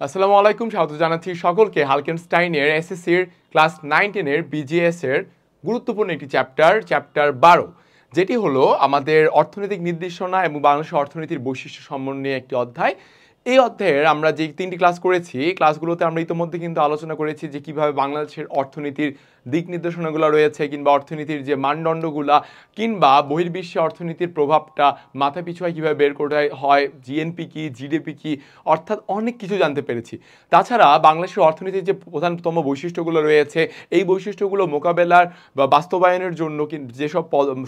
আসসালামু আলাইকুম, স্বাগত জানাচ্ছি সকলকে হালকেনস্টাইনের এসএসসির ক্লাস 9-10 এর বিজিএস এর গুরুত্বপূর্ণ একটি চ্যাপ্টার 12, যেটি হলো আমাদের অর্থনৈতিক নির্দেশনা এবং বাংলাদেশের অর্থনীতির বৈশিষ্ট্য সম্বন্ধে একটি অধ্যায়। এই অধ্যায়ের আমরা যে 3টি ক্লাস করেছি, ক্লাসগুলোতে আমরা ইতিমধ্যে কিন্তু আলোচনা করেছি যে কিভাবে বাংলাদেশের অর্থনীতির দিক নির্দেশনাগুলো রয়েছে, কিংবা অর্থনীতির যে মানদণ্ডগুলা, কিংবা বহির্বিশ্বে অর্থনীতির প্রভাবটা মাথা পিছু কীভাবে বের করতে হয়, জিএনপি কি, জিডিপি কি, অর্থাৎ অনেক কিছু জানতে পেরেছি। তাছাড়া বাংলাদেশের অর্থনীতির যে প্রধানতম বৈশিষ্ট্যগুলো রয়েছে, এই বৈশিষ্ট্যগুলো মোকাবেলার বা বাস্তবায়নের জন্য যেসব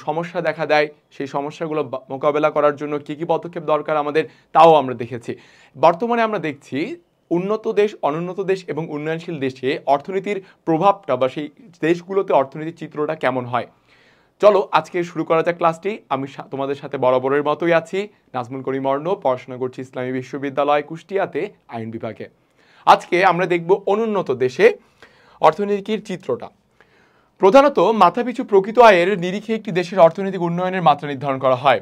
সমস্যা দেখা দেয়, সেই সমস্যাগুলো মোকাবেলা করার জন্য কী কী পদক্ষেপ দরকার আমাদের, তাও আমরা দেখেছি। বর্তমানে আমরা দেখছি উন্নত দেশ, অনুন্নত দেশ এবং উন্নয়নশীল দেশে অর্থনীতির প্রভাবটা বা সেই দেশগুলোতে অর্থনীতির চিত্রটা কেমন হয়। চলো আজকে শুরু করা যাক ক্লাসটি। আমি তোমাদের সাথে বরাবরের মতোই আছি, নাজমুল করিম অর্ণ, পড়াশোনা করছি ইসলামী বিশ্ববিদ্যালয় কুষ্টিয়াতে আইন বিভাগে। আজকে আমরা দেখব অনুন্নত দেশে অর্থনীতির চিত্রটা। প্রধানত মাথাপিছু প্রকৃত আয়ের নিরিখে একটি দেশের অর্থনৈতিক উন্নয়নের মাত্রা নির্ধারণ করা হয়।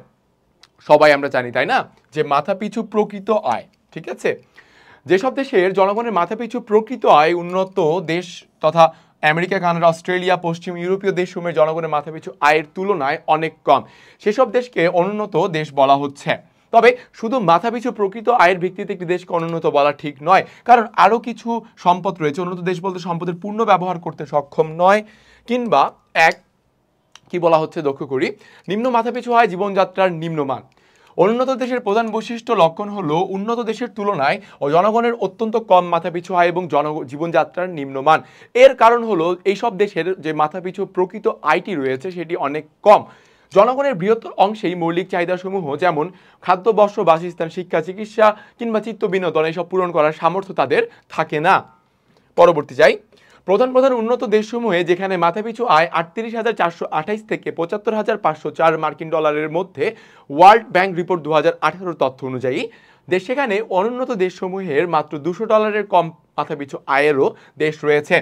সবাই আমরা জানি, তাই না, যে মাথাপিছু প্রকৃত আয়, ঠিক আছে। যেসব দেশের জনগণের মাথাপিছু প্রকৃত আয় উন্নত দেশ তথা আমেরিকা, কানাডা, অস্ট্রেলিয়া, পশ্চিম ইউরোপীয় দেশসমূহের জনগণের মাথাপিছু আয়ের তুলনায় অনেক কম, সেসব দেশকে অনুন্নত দেশ বলা হচ্ছে। তবে শুধু মাথাপিছু প্রকৃত আয়ের ভিত্তিতে একটি দেশকে অনুন্নত বলা ঠিক নয়, কারণ আরও কিছু সম্পদ রয়েছে। উন্নত দেশ বলতে সম্পদের পূর্ণ ব্যবহার করতে সক্ষম নয়, কিংবা কি বলা হচ্ছে লক্ষ্য করি, নিম্ন মাথাপিছু আয়, জীবনযাত্রার নিম্নমান। অনুন্নত দেশের প্রধান বৈশিষ্ট্য লক্ষণ হলো উন্নত দেশের তুলনায় জনগণের অত্যন্ত কম মাথাপিছু আয় এবং জীবনযাত্রার নিম্নমান। এর কারণ হলো এইসব দেশের যে মাথাপিছু প্রকৃত আয়টি রয়েছে সেটি অনেক কম। জনগণের বৃহত্তর অংশেই মৌলিক চাহিদাসমূহ যেমন খাদ্য, বস্ত্র, বাসস্থান, শিক্ষা, চিকিৎসা কিংবা চিত্ত বিনোদন এসব পূরণ করার সামর্থ্য তাদের থাকে না। পরবর্তী যাই। প্রধান উন্নত দেশসমূহে যেখানে মাথাপিছু আয় ৩৮,৪২৮ থেকে ৭৫,৫০৪ মার্কিন ডলারের মধ্যে, ওয়ার্ল্ড ব্যাংক রিপোর্ট 2018 তথ্য অনুযায়ী সেখানে অনুন্নত দেশসমূহের মাত্র $200 কম মাথাপিছু আয়েরও দেশ রয়েছে।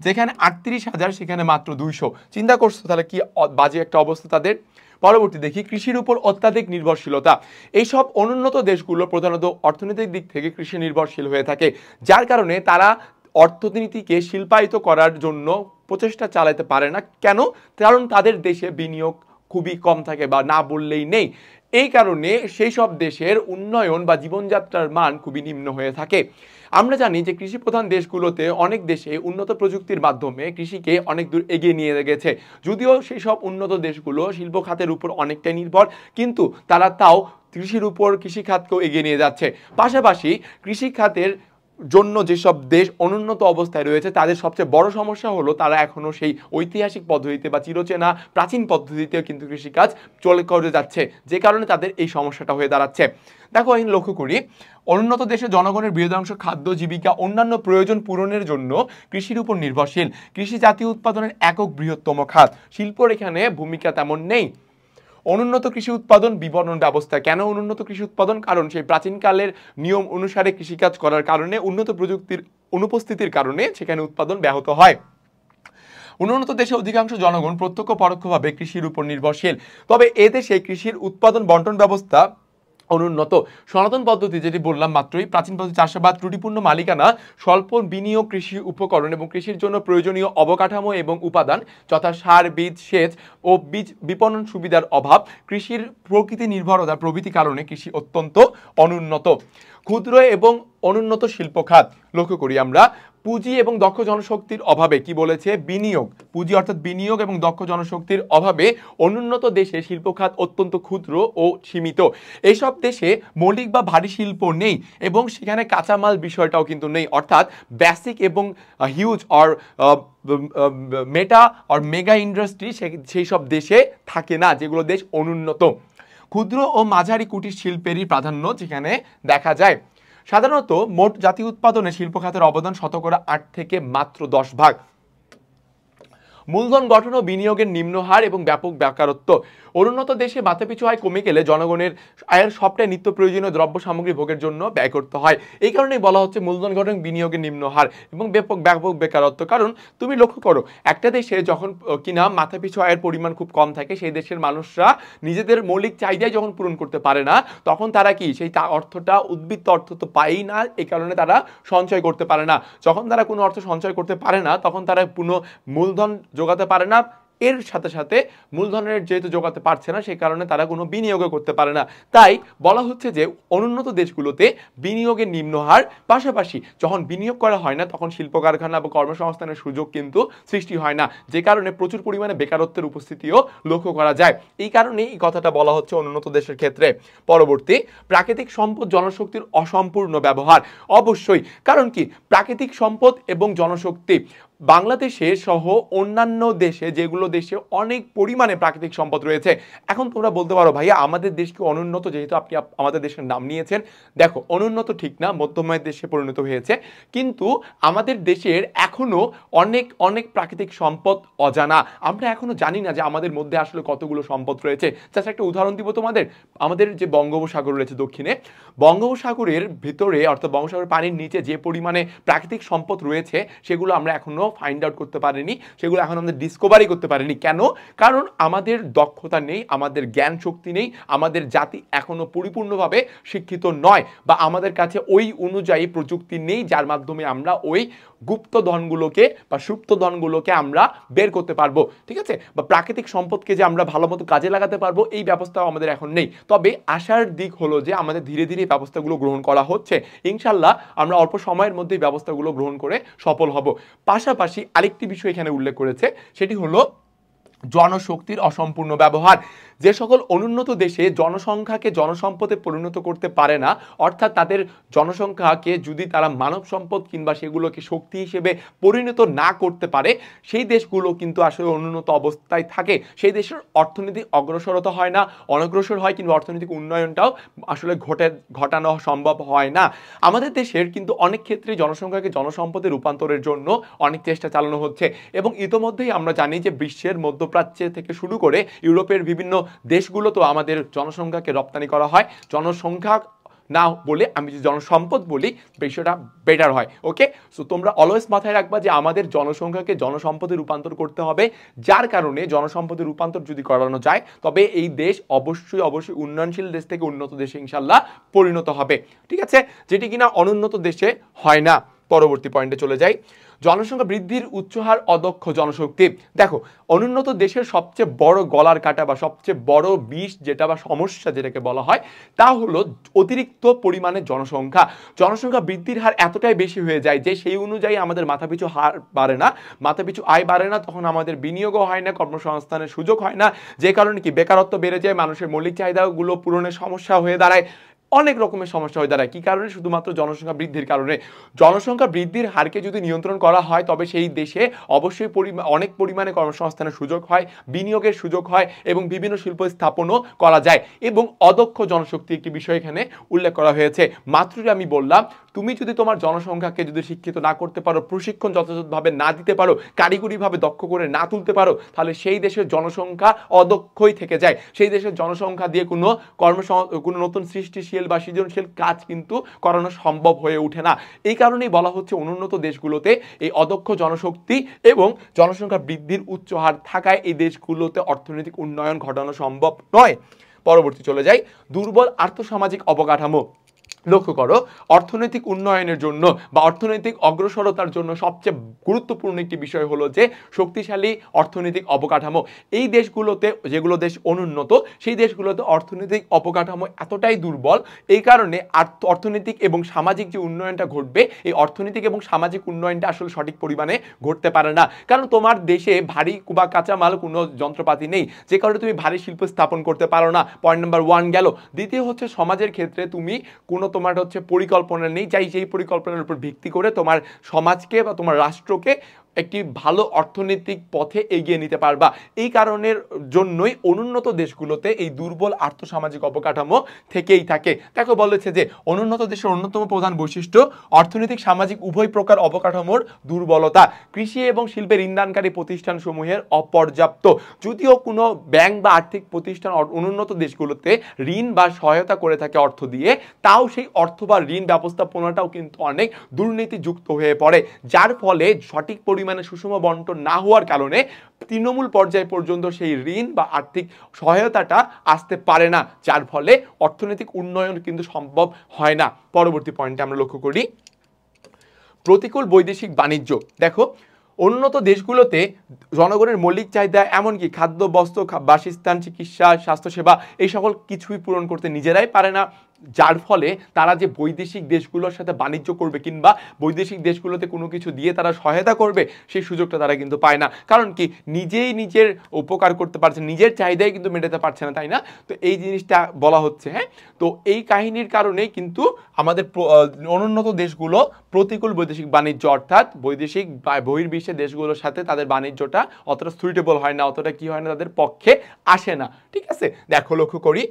যেখানে ৩৮,০০০ সেখানে মাত্র 200। চিন্তা করছো তাহলে কি বাজে একটা অবস্থা তাদের। পরবর্তী দেখি, কৃষির উপর অত্যাধিক নির্ভরশীলতা। এইসব অনুন্নত দেশগুলো প্রধানত অর্থনৈতিক দিক থেকে কৃষি নির্ভরশীল হয়ে থাকে, যার কারণে তারা অর্থনীতিকে শিল্পায়িত করার জন্য প্রচেষ্টা চালাতে পারে না। কেন? কারণ তাদের দেশে বিনিয়োগ খুবই কম থাকে, বা না বললেই নেই। এই কারণে সেই সব দেশের উন্নয়ন বা জীবনযাত্রার মান খুবই নিম্ন হয়ে থাকে। আমরা জানি যে কৃষি প্রধান দেশগুলোতে অনেক দেশে উন্নত প্রযুক্তির মাধ্যমে কৃষিকে অনেক দূর এগিয়ে নিয়ে গেছে। যদিও সেই সব উন্নত দেশগুলো শিল্প খাতের উপর অনেকটাই নির্ভর, কিন্তু তারা তাও কৃষির উপর কৃষিখাতকেও এগিয়ে নিয়ে যাচ্ছে। পাশাপাশি কৃষিখাতের জন্য যেসব দেশ অনুন্নত অবস্থায় রয়েছে তাদের সবচেয়ে বড় সমস্যা হলো তারা এখনো সেই ঐতিহাসিক পদ্ধতিতে বা চিরচেনা প্রাচীন পদ্ধতিতেও কিন্তু কৃষিকাজ করে যাচ্ছে, যে কারণে তাদের এই সমস্যাটা হয়ে দাঁড়াচ্ছে। দেখো, আমি লক্ষ্য করি অনুন্নত দেশে জনগণের বৃহদাংশ খাদ্য, জীবিকা, অন্যান্য প্রয়োজন পূরণের জন্য কৃষির উপর নির্ভরশীল। কৃষি জাতীয় উৎপাদনের একক বৃহত্তম খাত। শিল্পর এখানে ভূমিকা তেমন নেই। অনুন্নত কৃষি উৎপাদন বিপণন ব্যবস্থা। কেন অনুন্নত কৃষি উৎপাদন? কারণ সেই প্রাচীনকালের নিয়ম অনুসারে কৃষিকাজ করার কারণে উন্নত প্রযুক্তির অনুপস্থিতির কারণে সেখানে উৎপাদন ব্যাহত হয়। উন্নত দেশে অধিকাংশ জনগণ প্রত্যক্ষ পরোক্ষভাবে কৃষির উপর নির্ভরশীল, তবে এদেশে কৃষির উৎপাদন বন্টন ব্যবস্থা অনুন্নত। সনাতন পদ্ধতি, যেটি বললাম মাত্রই, প্রাচীন পদ্ধতি, চাষাবাদ, ত্রুটিপূর্ণ মালিকানা, স্বল্প বিনিয়োগ কৃষি উপকরণ এবং কৃষির জন্য প্রয়োজনীয় অবকাঠামো এবং উপাদান যথা সার, বীজ, সেচ ও বীজ বিপণন সুবিধার অভাব, কৃষির প্রকৃতি নির্ভরতা প্রভৃতি কারণে কৃষি অত্যন্ত অনুন্নত। ক্ষুদ্র এবং অনুন্নত শিল্প খাত। লক্ষ্য করি আমরা পুঁজি এবং দক্ষ জনশক্তির অভাবে, কি বলেছে, বিনিয়োগ, পুঁজি অর্থাৎ বিনিয়োগ এবং দক্ষ জনশক্তির অভাবে অনুন্নত দেশে শিল্প খাত অত্যন্ত ক্ষুদ্র ও সীমিত। এইসব দেশে মৌলিক বা ভারী শিল্প নেই এবং সেখানে কাঁচামাল বিষয়টাও কিন্তু নেই, অর্থাৎ বেসিক এবং হিউজ অর মেগা ইন্ডাস্ট্রি সেই সব দেশে থাকে না, যেগুলো দেশ অনুন্নত। ক্ষুদ্র ও মাঝারি কুটির শিল্পেরই প্রাধান্য যেখানে দেখা যায়। সাধারণত মোট জাতীয় উৎপাদনে শিল্প খাতের অবদান 8% থেকে মাত্র 10%। মূলধন গঠন ও বিনিয়োগের নিম্ন হার এবং ব্যাপক বেকারত্ব। অনুন্নত দেশে মাথাপিছু আয় কমে গেলে জনগণের আয়ের সবটাই নিত্য প্রয়োজনীয় দ্রব্য সামগ্রী ভোগের জন্য ব্যয় করতে হয়। এই কারণেই বলা হচ্ছে মূলধন গঠন বিনিয়োগের নিম্ন হার এবং ব্যাপক বেকারত্ব। কারণ তুমি লক্ষ্য করো, একটা দেশে যখন কিনা মাথাপিছু আয়ের পরিমাণ খুব কম থাকে, সেই দেশের মানুষরা নিজেদের মৌলিক চাহিদাই যখন পূরণ করতে পারে না, তখন তারা কি সেই অর্থটা উদ্বৃত্ত অর্থ তো পায়ই না, এই কারণে তারা সঞ্চয় করতে পারে না। যখন তারা কোনো অর্থ সঞ্চয় করতে পারে না, তখন তারা পুনঃ মূলধন যোগাতে পারে না। এর সাথে সাথে মূলধনের যেহেতু যোগাতে পারছে না, সেই কারণে তারা কোনো বিনিয়োগও করতে পারে না। তাই বলা হচ্ছে যে অনুন্নত দেশগুলোতে বিনিয়োগের নিম্ন হার, পাশাপাশি যখন বিনিয়োগ করা হয় না তখন শিল্প কারখানা বা কর্মসংস্থানের সুযোগ কিন্তু সৃষ্টি হয় না, যে কারণে প্রচুর পরিমাণে বেকারত্বের উপস্থিতিও লক্ষ্য করা যায়। এই কারণেই এই কথাটা বলা হচ্ছে অনুন্নত দেশের ক্ষেত্রে। পরবর্তী, প্রাকৃতিক সম্পদ জনশক্তির অসম্পূর্ণ ব্যবহার। অবশ্যই, কারণ কি প্রাকৃতিক সম্পদ এবং জনশক্তি বাংলাদেশে সহ অন্যান্য দেশে, যেগুলো দেশে অনেক পরিমাণে প্রাকৃতিক সম্পদ রয়েছে। এখন তোমরা বলতে পারো ভাইয়া আমাদের দেশকে অনুন্নত, যেহেতু আপনি আমাদের দেশের নাম নিয়েছেন। দেখো, অনুন্নত ঠিক না, মধ্যমায়ের দেশে পরিণত হয়েছে, কিন্তু আমাদের দেশের এখনো অনেক অনেক প্রাকৃতিক সম্পদ অজানা। আমরা এখনো জানি না যে আমাদের মধ্যে আসলে কতগুলো সম্পদ রয়েছে। জাস্ট একটা উদাহরণ দিব তোমাদের। আমাদের যে বঙ্গোপসাগর রয়েছে দক্ষিণে, বঙ্গোপসাগরের ভিতরে অর্থাৎ বঙ্গোপসাগরের পানির নিচে যে পরিমাণে প্রাকৃতিক সম্পদ রয়েছে, সেগুলো আমরা এখনো ফাইন্ড আউট করতে পারিনি, সেগুলো এখন আমাদের ডিসকভারি করতে পারিনি। কেন? কারণ আমাদের দক্ষতা নেই, আমাদের জ্ঞান শক্তি নেই, আমাদের জাতি এখনো পরিপূর্ণভাবে শিক্ষিত নয়, বা আমাদের কাছে ওই অনুযায়ী প্রযুক্তি নেই যার মাধ্যমে আমরা ওই গুপ্ত ধনগুলোকে বা সুপ্ত ধনগুলোকে আমরা বের করতে পারবো, ঠিক আছে, বা প্রাকৃতিক সম্পদকে যে আমরা ভালো মতো কাজে লাগাতে পারবো, এই ব্যবস্থাও আমাদের এখন নেই। তবে আশার দিক হলো যে আমাদের ধীরে ধীরে ব্যবস্থাগুলো গ্রহণ করা হচ্ছে। ইনশাল্লাহ আমরা অল্প সময়ের মধ্যেই ব্যবস্থাগুলো গ্রহণ করে সফল হব। পাশাপাশি আরেকটি বিষয় এখানে উল্লেখ করেছে, সেটি হলো জনশক্তির অসম্পূর্ণ ব্যবহার। যে সকল অনুন্নত দেশে জনসংখ্যাকে জনসম্পদে পরিণত করতে পারে না, অর্থাৎ তাদের জনসংখ্যাকে যদি তারা মানব সম্পদ কিংবা সেগুলোকে শক্তি হিসেবে পরিণত না করতে পারে, সেই দেশগুলো কিন্তু আসলে অনুন্নত অবস্থায় থাকে। সেই দেশের অর্থনৈতিক অগ্রসরতা হয় না, অনগ্রসর হয়, কিংবা অর্থনৈতিক উন্নয়নটাও আসলে ঘটানো সম্ভব হয় না। আমাদের দেশের কিন্তু অনেক ক্ষেত্রে জনসংখ্যাকে জনসম্পদে রূপান্তরের জন্য অনেক চেষ্টা চালানো হচ্ছে, এবং ইতোমধ্যেই আমরা জানি যে বিশ্বের মধ্যপ্রাচ্য থেকে শুরু করে ইউরোপের বিভিন্ন দেশগুলো তো আমাদের জনসংখ্যাকে রপ্তানি করা হয়। জনসংখ্যা না বলে আমি যদি জনসম্পদ বলি, বিষয়টা বেটার হয়। ওকে, সো তোমরা অলওয়েজ মাথায় রাখবা যে আমাদের জনসংখ্যাকে জনসম্পদে রূপান্তর করতে হবে, যার কারণে জনসম্পদে রূপান্তর যদি করানো যায়, তবে এই দেশ অবশ্যই অবশ্যই উন্নয়নশীল দেশ থেকে উন্নত দেশে ইনশাল্লাহ পরিণত হবে, ঠিক আছে, যেটি কিনা অনুন্নত দেশে হয় না। পরবর্তী পয়েন্টে চলে যাই, জনসংখ্যা বৃদ্ধির উচ্চহার অদক্ষ জনশক্তি। দেখো, অনুন্নত দেশের সবচেয়ে বড় গলার কাটা বা সবচেয়ে বড় বিষ যেটা বা সমস্যা যেটাকে বলা হয়, তা হলো অতিরিক্ত পরিমাণে জনসংখ্যা বৃদ্ধির হার এতটাই বেশি হয়ে যায় যে সেই অনুযায়ী আমাদের মাথাপিছু হার বাড়ে না, মাথাপিছু আয় বাড়ে না, তখন আমাদের বিনিয়োগও হয় না, কর্মসংস্থানের সুযোগ হয় না, যে কারণে কি বেকারত্ব বেড়ে যায়, মানুষের মৌলিক চাহিদাগুলো পূরণের সমস্যা হয়ে দাঁড়ায়, অনেক রকমের সমস্যা হয়ে দাঁড়ায়। কি কারণে? শুধুমাত্র জনসংখ্যা বৃদ্ধির কারণে। জনসংখ্যা বৃদ্ধির হারকে যদি নিয়ন্ত্রণ করা হয়, তবে সেই দেশে অবশ্যই অনেক পরিমাণে কর্মসংস্থানের সুযোগ হয়, বিনিয়োগের সুযোগ হয়, এবং বিভিন্ন শিল্প স্থাপনও করা যায়। এবং অদক্ষ জনশক্তি একটি বিষয় এখানে উল্লেখ করা হয়েছে। মাত্রই আমি বললাম, তুমি যদি তোমার জনসংখ্যাকে যদি শিক্ষিত না করতে পারো, প্রশিক্ষণ যথাযথভাবে না দিতে পারো, কারিগরিভাবে দক্ষ করে না তুলতে পারো, তাহলে সেই দেশের জনসংখ্যা অদক্ষই থেকে যায়। সেই দেশের জনসংখ্যা দিয়ে কোনো নতুন সৃষ্টিশীল বা সৃজনশীল কাজ কিন্তু করানো সম্ভব হয়ে ওঠে না। এই কারণেই বলা হচ্ছে অনুন্নত দেশগুলোতে এই অদক্ষ জনশক্তি এবং জনসংখ্যা বৃদ্ধির উচ্চ হার থাকায় এই দেশগুলোতে অর্থনৈতিক উন্নয়ন ঘটানো সম্ভব নয়। পরবর্তী চলে যাই, দুর্বল আর্থসামাজিক অবকাঠামো। লক্ষ্য করো, অর্থনৈতিক উন্নয়নের জন্য বা অর্থনৈতিক অগ্রসরতার জন্য সবচেয়ে গুরুত্বপূর্ণ একটি বিষয় হলো যে শক্তিশালী অর্থনৈতিক অবকাঠামো। এই দেশগুলোতে, যেগুলো দেশ অনুন্নত, সেই দেশগুলোতে অর্থনৈতিক অবকাঠামো এতটাই দুর্বল, এই কারণে অর্থনৈতিক এবং সামাজিক যে উন্নয়নটা ঘটবে, এই অর্থনৈতিক এবং সামাজিক উন্নয়নটা আসলে সঠিক পরিমাণে ঘটতে পারে না। কারণ তোমার দেশে ভারী বা কাঁচামাল কোনো যন্ত্রপাতি নেই, যে কারণে তুমি ভারী শিল্প স্থাপন করতে পারো না। পয়েন্ট নাম্বার 1 গেল। দ্বিতীয় হচ্ছে, সমাজের ক্ষেত্রে তুমি তোমার হচ্ছে পরিকল্পনা নেই, যেই পরিকল্পনার উপর ভিত্তি করে তোমার সমাজকে বা তোমার রাষ্ট্রকে একটি ভালো অর্থনৈতিক পথে এগিয়ে নিতে পারবা। এই কারণের জন্যই অনুন্নত দেশগুলোতে এই দুর্বল আর্থসামাজিক অবকাঠামো থেকেই থাকে। দেখো বলেছে যে অনুন্নত দেশের অন্যতম প্রধান বৈশিষ্ট্য অর্থনৈতিক সামাজিক উভয় প্রকার অবকাঠামোর দুর্বলতা, কৃষি এবং শিল্পের ইন্ধনকারী প্রতিষ্ঠানসমূহের অপর্যাপ্ত। যদিও কোনো ব্যাংক বা আর্থিক প্রতিষ্ঠান অনুন্নত দেশগুলোতে ঋণ বা সহায়তা করে থাকে অর্থ দিয়ে, তাও সেই অর্থ বা ঋণ ব্যবস্থাপনাটাও কিন্তু অনেক দুর্নীতিযুক্ত হয়ে পড়ে, যার ফলে সঠিক পরিমাণে সুষম বন্টন না হওয়ার কারণে তৃণমূল পর্যায় পর্যন্ত সেই ঋণ বা আর্থিক সহায়তাটা আসতে পারে না, যার ফলে অর্থনৈতিক উন্নয়ন কিন্তু সম্ভব হয় না। পরবর্তী পয়েন্টে আমরা লক্ষ্য করি প্রতিকূল বৈদেশিক বাণিজ্য। দেখো উন্নত দেশগুলোতে জনগণের মৌলিক চাহিদা এমনকি খাদ্য, বস্ত্র, বাসস্থান, চিকিৎসা, স্বাস্থ্যসেবা এই সকল কিছুই পূরণ করতে নিজেরাই পারে না, যার ফলে তারা যে বৈদেশিক দেশগুলোর সাথে বাণিজ্য করবে কিংবা বৈদেশিক দেশগুলোতে কোনো কিছু দিয়ে তারা সহায়তা করবে সেই সুযোগটা তারা কিন্তু পায় না। কারণ কি, নিজেই নিজের উপকার করতে পারছে, নিজের চাহিদাই কিন্তু মেটাতে পারছে না, তাই না? তো এই জিনিসটা বলা হচ্ছে। হ্যাঁ, তো এই কাহিনীর কারণেই কিন্তু আমাদের অনুন্নত দেশগুলো প্রতিকূল বৈদেশিক বাণিজ্য অর্থাৎ বৈদেশিক বহির্বিশ্বের দেশগুলোর সাথে তাদের বাণিজ্যটা অতটা সুইটেবল হয় না, অতটা কি হয় না, তাদের পক্ষে আসে না। ঠিক আছে, দেখো লক্ষ্য করি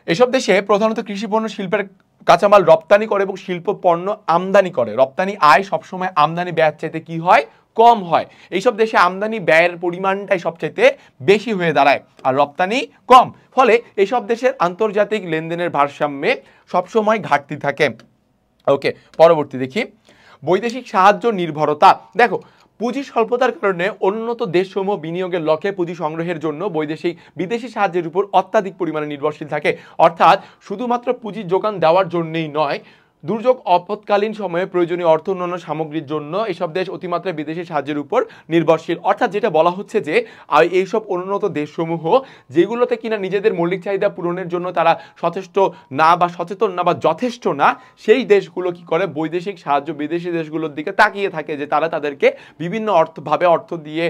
এসব দেশে প্রধানত কৃষি পণ্য, শিল্পের কাঁচামাল রপ্তানি করে এবং শিল্প পণ্য আমদানি করে। রপ্তানি আয় সবসময় আমদানি ব্যয়ের চাইতে কি হয়, কম হয়। এইসব দেশে আমদানি ব্যয়ের পরিমাণটাই সবচাইতে বেশি হয়ে দাঁড়ায় আর রপ্তানি কম, ফলে এইসব দেশের আন্তর্জাতিক লেনদেনের ভারসাম্যে সবসময় ঘাটতি থাকে। ওকে, পরবর্তী দেখি বৈদেশিক সাহায্য নির্ভরতা। দেখো পুঁজি স্বল্পতার কারণে উন্নত দেশসমূহ বিনিয়োগের লক্ষ্যে পুঁজি সংগ্রহের জন্য বিদেশি সাহায্যের উপর অত্যাধিক পরিমাণে নির্ভরশীল থাকে। অর্থাৎ শুধুমাত্র পুঁজির যোগান দেওয়ার জন্যই নয়, দুর্যোগ আপৎকালীন সময়ে প্রয়োজনীয় অর্থ অন্যান্য সামগ্রীর জন্য এসব দেশ অতিমাত্রায় বিদেশি সাহায্যের উপর নির্ভরশীল। অর্থাৎ যেটা বলা হচ্ছে যে এইসব উন্নত দেশসমূহ যেগুলোতে কিনা নিজেদের মৌলিক চাহিদা পূরণের জন্য তারা সচেষ্ট না বা সচেতন না বা যথেষ্ট না, সেই দেশগুলো কি করে বৈদেশিক সাহায্য বিদেশি দেশগুলোর দিকে তাকিয়ে থাকে যে তারা তাদেরকে বিভিন্ন অর্থ দিয়ে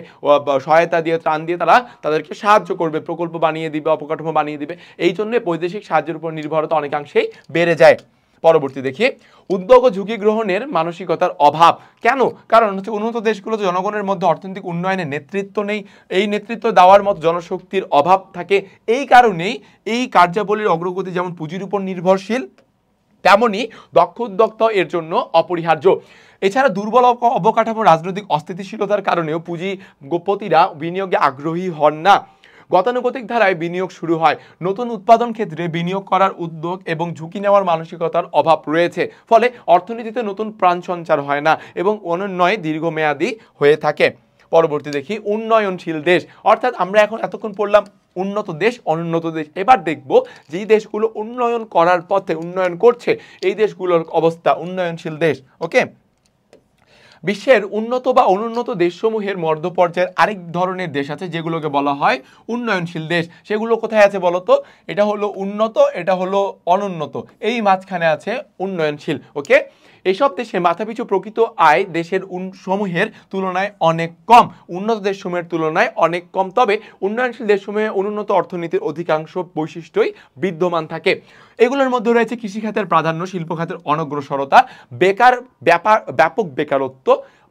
সহায়তা দিয়ে ত্রাণ দিয়ে তারা তাদেরকে সাহায্য করবে, প্রকল্প বানিয়ে দিবে, অবকাঠামো বানিয়ে দিবে। এই জন্য বৈদেশিক সাহায্যের উপর নির্ভরতা অনেকাংশেই বেড়ে যায়। পরবর্তী দেখি উদ্যোগ ও ঝুঁকি গ্রহণের মানসিকতার অভাব। কেন? কারণ হচ্ছে উন্নত দেশগুলোতে জনগণের মধ্যে অর্থনৈতিক উন্নয়নের নেতৃত্ব নেই, এই নেতৃত্ব দেওয়ার মতো জনশক্তির অভাব থাকে। এই কারণেই এই কার্যাবলীর অগ্রগতি যেমন পুঁজির উপর নির্ভরশীল, তেমনি দক্ষ উদ্যোক্তা এর জন্য অপরিহার্য। এছাড়া দুর্বল অবকাঠামো, রাজনৈতিক অস্থিতিশীলতার কারণেও পুঁজিপতিরা বিনিয়োগে আগ্রহী হন না। গতানুগতিক ধারায় বিনিয়োগ শুরু হয়, নতুন উৎপাদন ক্ষেত্রে বিনিয়োগ করার উদ্যোগ এবং ঝুঁকি নেওয়ার মানসিকতার অভাব রয়েছে, ফলে অর্থনীতিতে নতুন প্রাণ সঞ্চার হয় না এবং অনুন্নয় দীর্ঘমেয়াদী হয়ে থাকে। পরবর্তী দেখি উন্নয়নশীল দেশ। অর্থাৎ আমরা এখন এতক্ষণ পড়লাম উন্নত দেশ, অনুন্নত দেশ। এবার দেখব যে দেশগুলো উন্নয়ন করার পথে উন্নয়ন করছে এই দেশগুলোর অবস্থা, উন্নয়নশীল দেশ। ওকে, বিশ্বের উন্নত বা অনুন্নত দেশসমূহের মধ্য পর্যায়ের আরেক ধরনের দেশ আছে যেগুলোকে বলা হয় উন্নয়নশীল দেশ। সেগুলো কোথায় আছে বলতো? এটা হলো উন্নত, এটা হলো অনুন্নত, এই মাঝখানে আছে উন্নয়নশীল। ওকে, এসব দেশে মাথাপিছু প্রকৃত আয় দেশের সমূহের তুলনায় অনেক কম, উন্নত দেশসমূহের তুলনায় অনেক কম। তবে উন্নয়নশীল দেশসমূহে অনুন্নত অর্থনীতির অধিকাংশ বৈশিষ্ট্যই বিদ্যমান থাকে। এগুলোর মধ্যে রয়েছে কৃষিখাতের প্রাধান্য, শিল্প খাতের অনগ্রসরতা, ব্যাপক বেকারত্ব,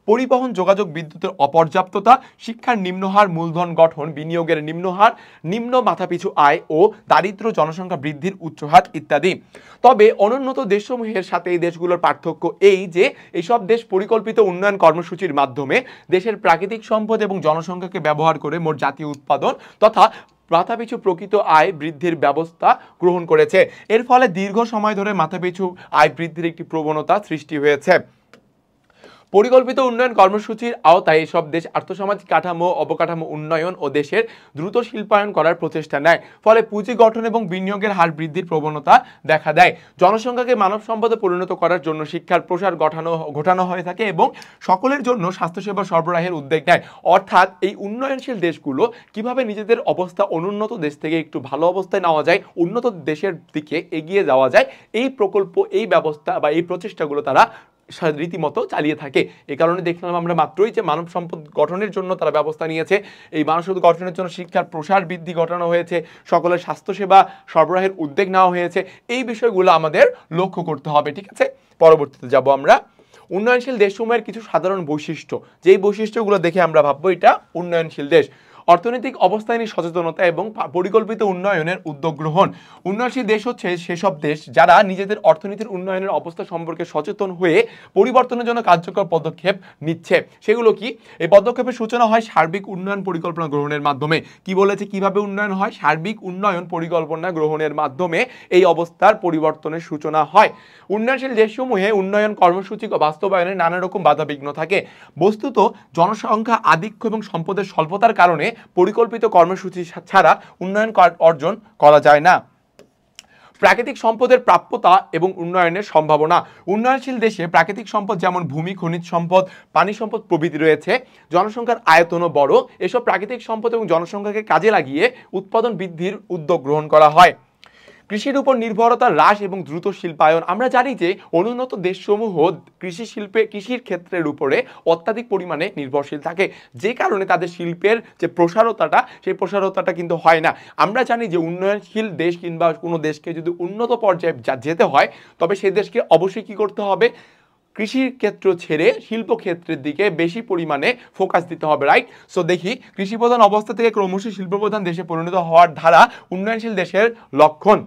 পরিবহন, যোগাযোগ, বিদ্যুতের অপর্যাপ্ততা, শিক্ষার নিম্নহার, মূলধন গঠন, বিনিয়োগের নিম্নহার, নিম্ন মাথাপিছু আয় ও দারিদ্র, জনসংখ্যা বৃদ্ধির উচ্চ হার ইত্যাদি। তবে অনুন্নত দেশসমূহের সাথে এই দেশগুলোর পার্থক্য এই যে এইসব দেশ পরিকল্পিত উন্নয়ন কর্মসূচির মাধ্যমে দেশের প্রাকৃতিক সম্পদ এবং জনসংখ্যাকে ব্যবহার করে মোট জাতীয় উৎপাদন তথা মাথাপিছু প্রকৃত আয় বৃদ্ধির ব্যবস্থা গ্রহণ করেছে। এর ফলে দীর্ঘ সময় ধরে মাথাপিছু আয় বৃদ্ধির একটি প্রবণতা সৃষ্টি হয়েছে। পরিকল্পিত উন্নয়ন কর্মসূচির আওতায় এসব দেশ আর্থসামাজিক কাঠামো, অবকাঠামো উন্নয়ন ও দেশের দ্রুত শিল্পায়ন করার প্রচেষ্টা নেয়। ফলে পুঁজি গঠন এবং বিনিয়োগের হার বৃদ্ধির প্রবণতা দেখা দেয়। জনসংখ্যাকে মানব সম্পদে পরিণত করার জন্য শিক্ষার প্রসার ঘটানো হয়ে থাকে এবং সকলের জন্য স্বাস্থ্যসেবা সরবরাহের উদ্যোগ নেয়। অর্থাৎ এই উন্নয়নশীল দেশগুলো কিভাবে নিজেদের অবস্থা অনুন্নত দেশ থেকে একটু ভালো অবস্থায় নেওয়া যায়, উন্নত দেশের দিকে এগিয়ে যাওয়া যায়, এই প্রকল্প, এই ব্যবস্থা বা এই প্রচেষ্টাগুলো তারা রীতিমতো চালিয়ে থাকে। এই কারণে দেখলাম আমরা মাত্রই যে মানব সম্পদ গঠনের জন্য তারা ব্যবস্থা নিয়েছে, এই মানব সম্পদ গঠনের জন্য শিক্ষার প্রসার বৃদ্ধি ঘটানো হয়েছে, সকলের স্বাস্থ্যসেবা সরবরাহের উদ্যোগ নেওয়া হয়েছে। এই বিষয়গুলো আমাদের লক্ষ্য করতে হবে। ঠিক আছে, পরবর্তীতে যাব আমরা উন্নয়নশীল দেশসমূহের কিছু সাধারণ বৈশিষ্ট্য, যেই বৈশিষ্ট্যগুলো দেখে আমরা ভাববো এটা উন্নয়নশীল দেশ। অর্থনৈতিক অবস্থায় নিয়ে সচেতনতা এবং পরিকল্পিত উন্নয়নের উদ্যোগ গ্রহণ। উন্নয়নশীল দেশ হচ্ছে সেসব দেশ যারা নিজেদের অর্থনীতির উন্নয়নের অবস্থা সম্পর্কে সচেতন হয়ে পরিবর্তনের জন্য কার্যকর পদক্ষেপ নিচ্ছে। সেগুলো কি? এই পদক্ষেপের সূচনা হয় সার্বিক উন্নয়ন পরিকল্পনা গ্রহণের মাধ্যমে। কি বলেছে কিভাবে উন্নয়ন হয়? সার্বিক উন্নয়ন পরিকল্পনা গ্রহণের মাধ্যমে এই অবস্থার পরিবর্তনের সূচনা হয়। উন্নয়নশীল দেশসমূহে উন্নয়ন কর্মসূচি বাস্তবায়নে নানা রকম বাধাবিঘ্ন থাকে। বস্তুত জনসংখ্যা আধিক্য এবং সম্পদের স্বল্পতার কারণে পরিকল্পিত কর্মসূচি ছাড়া উন্নয়ন অর্জন করা যায় না। প্রাকৃতিক সম্পদের প্রাপ্যতা এবং উন্নয়নের সম্ভাবনা। উন্নয়নশীল দেশে প্রাকৃতিক সম্পদ যেমন ভূমি, খনিজ সম্পদ, পানি সম্পদ প্রভৃতি রয়েছে। জনসংখ্যার আয়তনও বড়। এসব প্রাকৃতিক সম্পদ এবং জনসংখ্যাকে কাজে লাগিয়ে উৎপাদন বৃদ্ধির উদ্যোগ গ্রহণ করা হয়। কৃষির উপর নির্ভরতা হ্রাস এবং দ্রুত শিল্পায়ন। আমরা জানি যে অনুন্নত দেশসমূহ কৃষির ক্ষেত্রের উপরে অত্যাধিক পরিমাণে নির্ভরশীল থাকে, যে কারণে তাদের শিল্পের যে প্রসারতাটা, সেই প্রসারতাটা কিন্তু হয় না। আমরা জানি যে উন্নয়নশীল দেশ কিংবা কোনো দেশকে যদি উন্নত পর্যায়ে যেতে হয়, তবে সেই দেশকে অবশ্যই কী করতে হবে? কৃষির ক্ষেত্র ছেড়ে শিল্প ক্ষেত্রের দিকে বেশি পরিমাণে ফোকাস দিতে হবে, রাইট? সো দেখি, কৃষি প্রধান অবস্থা থেকে ক্রমশ শিল্প প্রধান দেশে পরিণত হওয়ার ধারা উন্নয়নশীল দেশের লক্ষণ।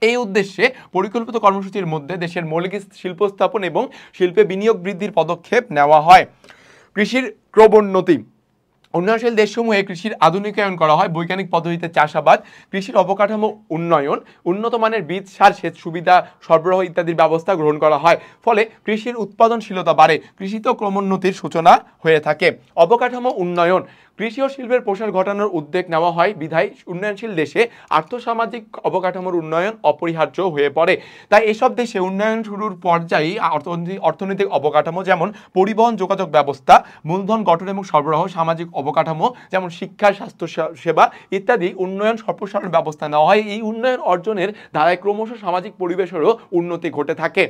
এই উদ্দেশ্যে পরিকল্পিত কর্মসূচির মধ্যে দেশের মৌলিক শিল্প স্থাপন এবং শিল্পে বিনিয়োগ বৃদ্ধির পদক্ষেপ নেওয়া হয়। কৃষির ক্রমোন্নতি। উন্নয়নশীল দেশসমূহে কৃষির আধুনিকায়ন করা হয়, বৈজ্ঞানিক পদ্ধতিতে চাষাবাদ, কৃষির অবকাঠামো উন্নয়ন, উন্নত মানের বীজ, সার, সেচ সুবিধা সরবরাহ ইত্যাদির ব্যবস্থা গ্রহণ করা হয়। ফলে কৃষির উৎপাদনশীলতা বাড়ে, কৃষিতে ক্রমোন্নতির সূচনা হয়ে থাকে। অবকাঠামো উন্নয়ন। কৃষি ও শিল্পের প্রসার ঘটানোর উদ্যোগ নেওয়া হয় বিধায় উন্নয়নশীল দেশে আর্থসামাজিক অবকাঠামোর উন্নয়ন অপরিহার্য হয়ে পড়ে। তাই এসব দেশে উন্নয়ন শুরুর পর্যায়ে অর্থনৈতিক অবকাঠামো যেমন পরিবহন, যোগাযোগ ব্যবস্থা, মূলধন গঠন এবং সরবরাহ, সামাজিক অবকাঠামো যেমন শিক্ষা, স্বাস্থ্য সেবা ইত্যাদি উন্নয়ন সম্প্রসারণ ব্যবস্থা নেওয়া হয়। এই উন্নয়ন অর্জনের ধারায় ক্রমশ সামাজিক পরিবেশেরও উন্নতি ঘটে থাকে।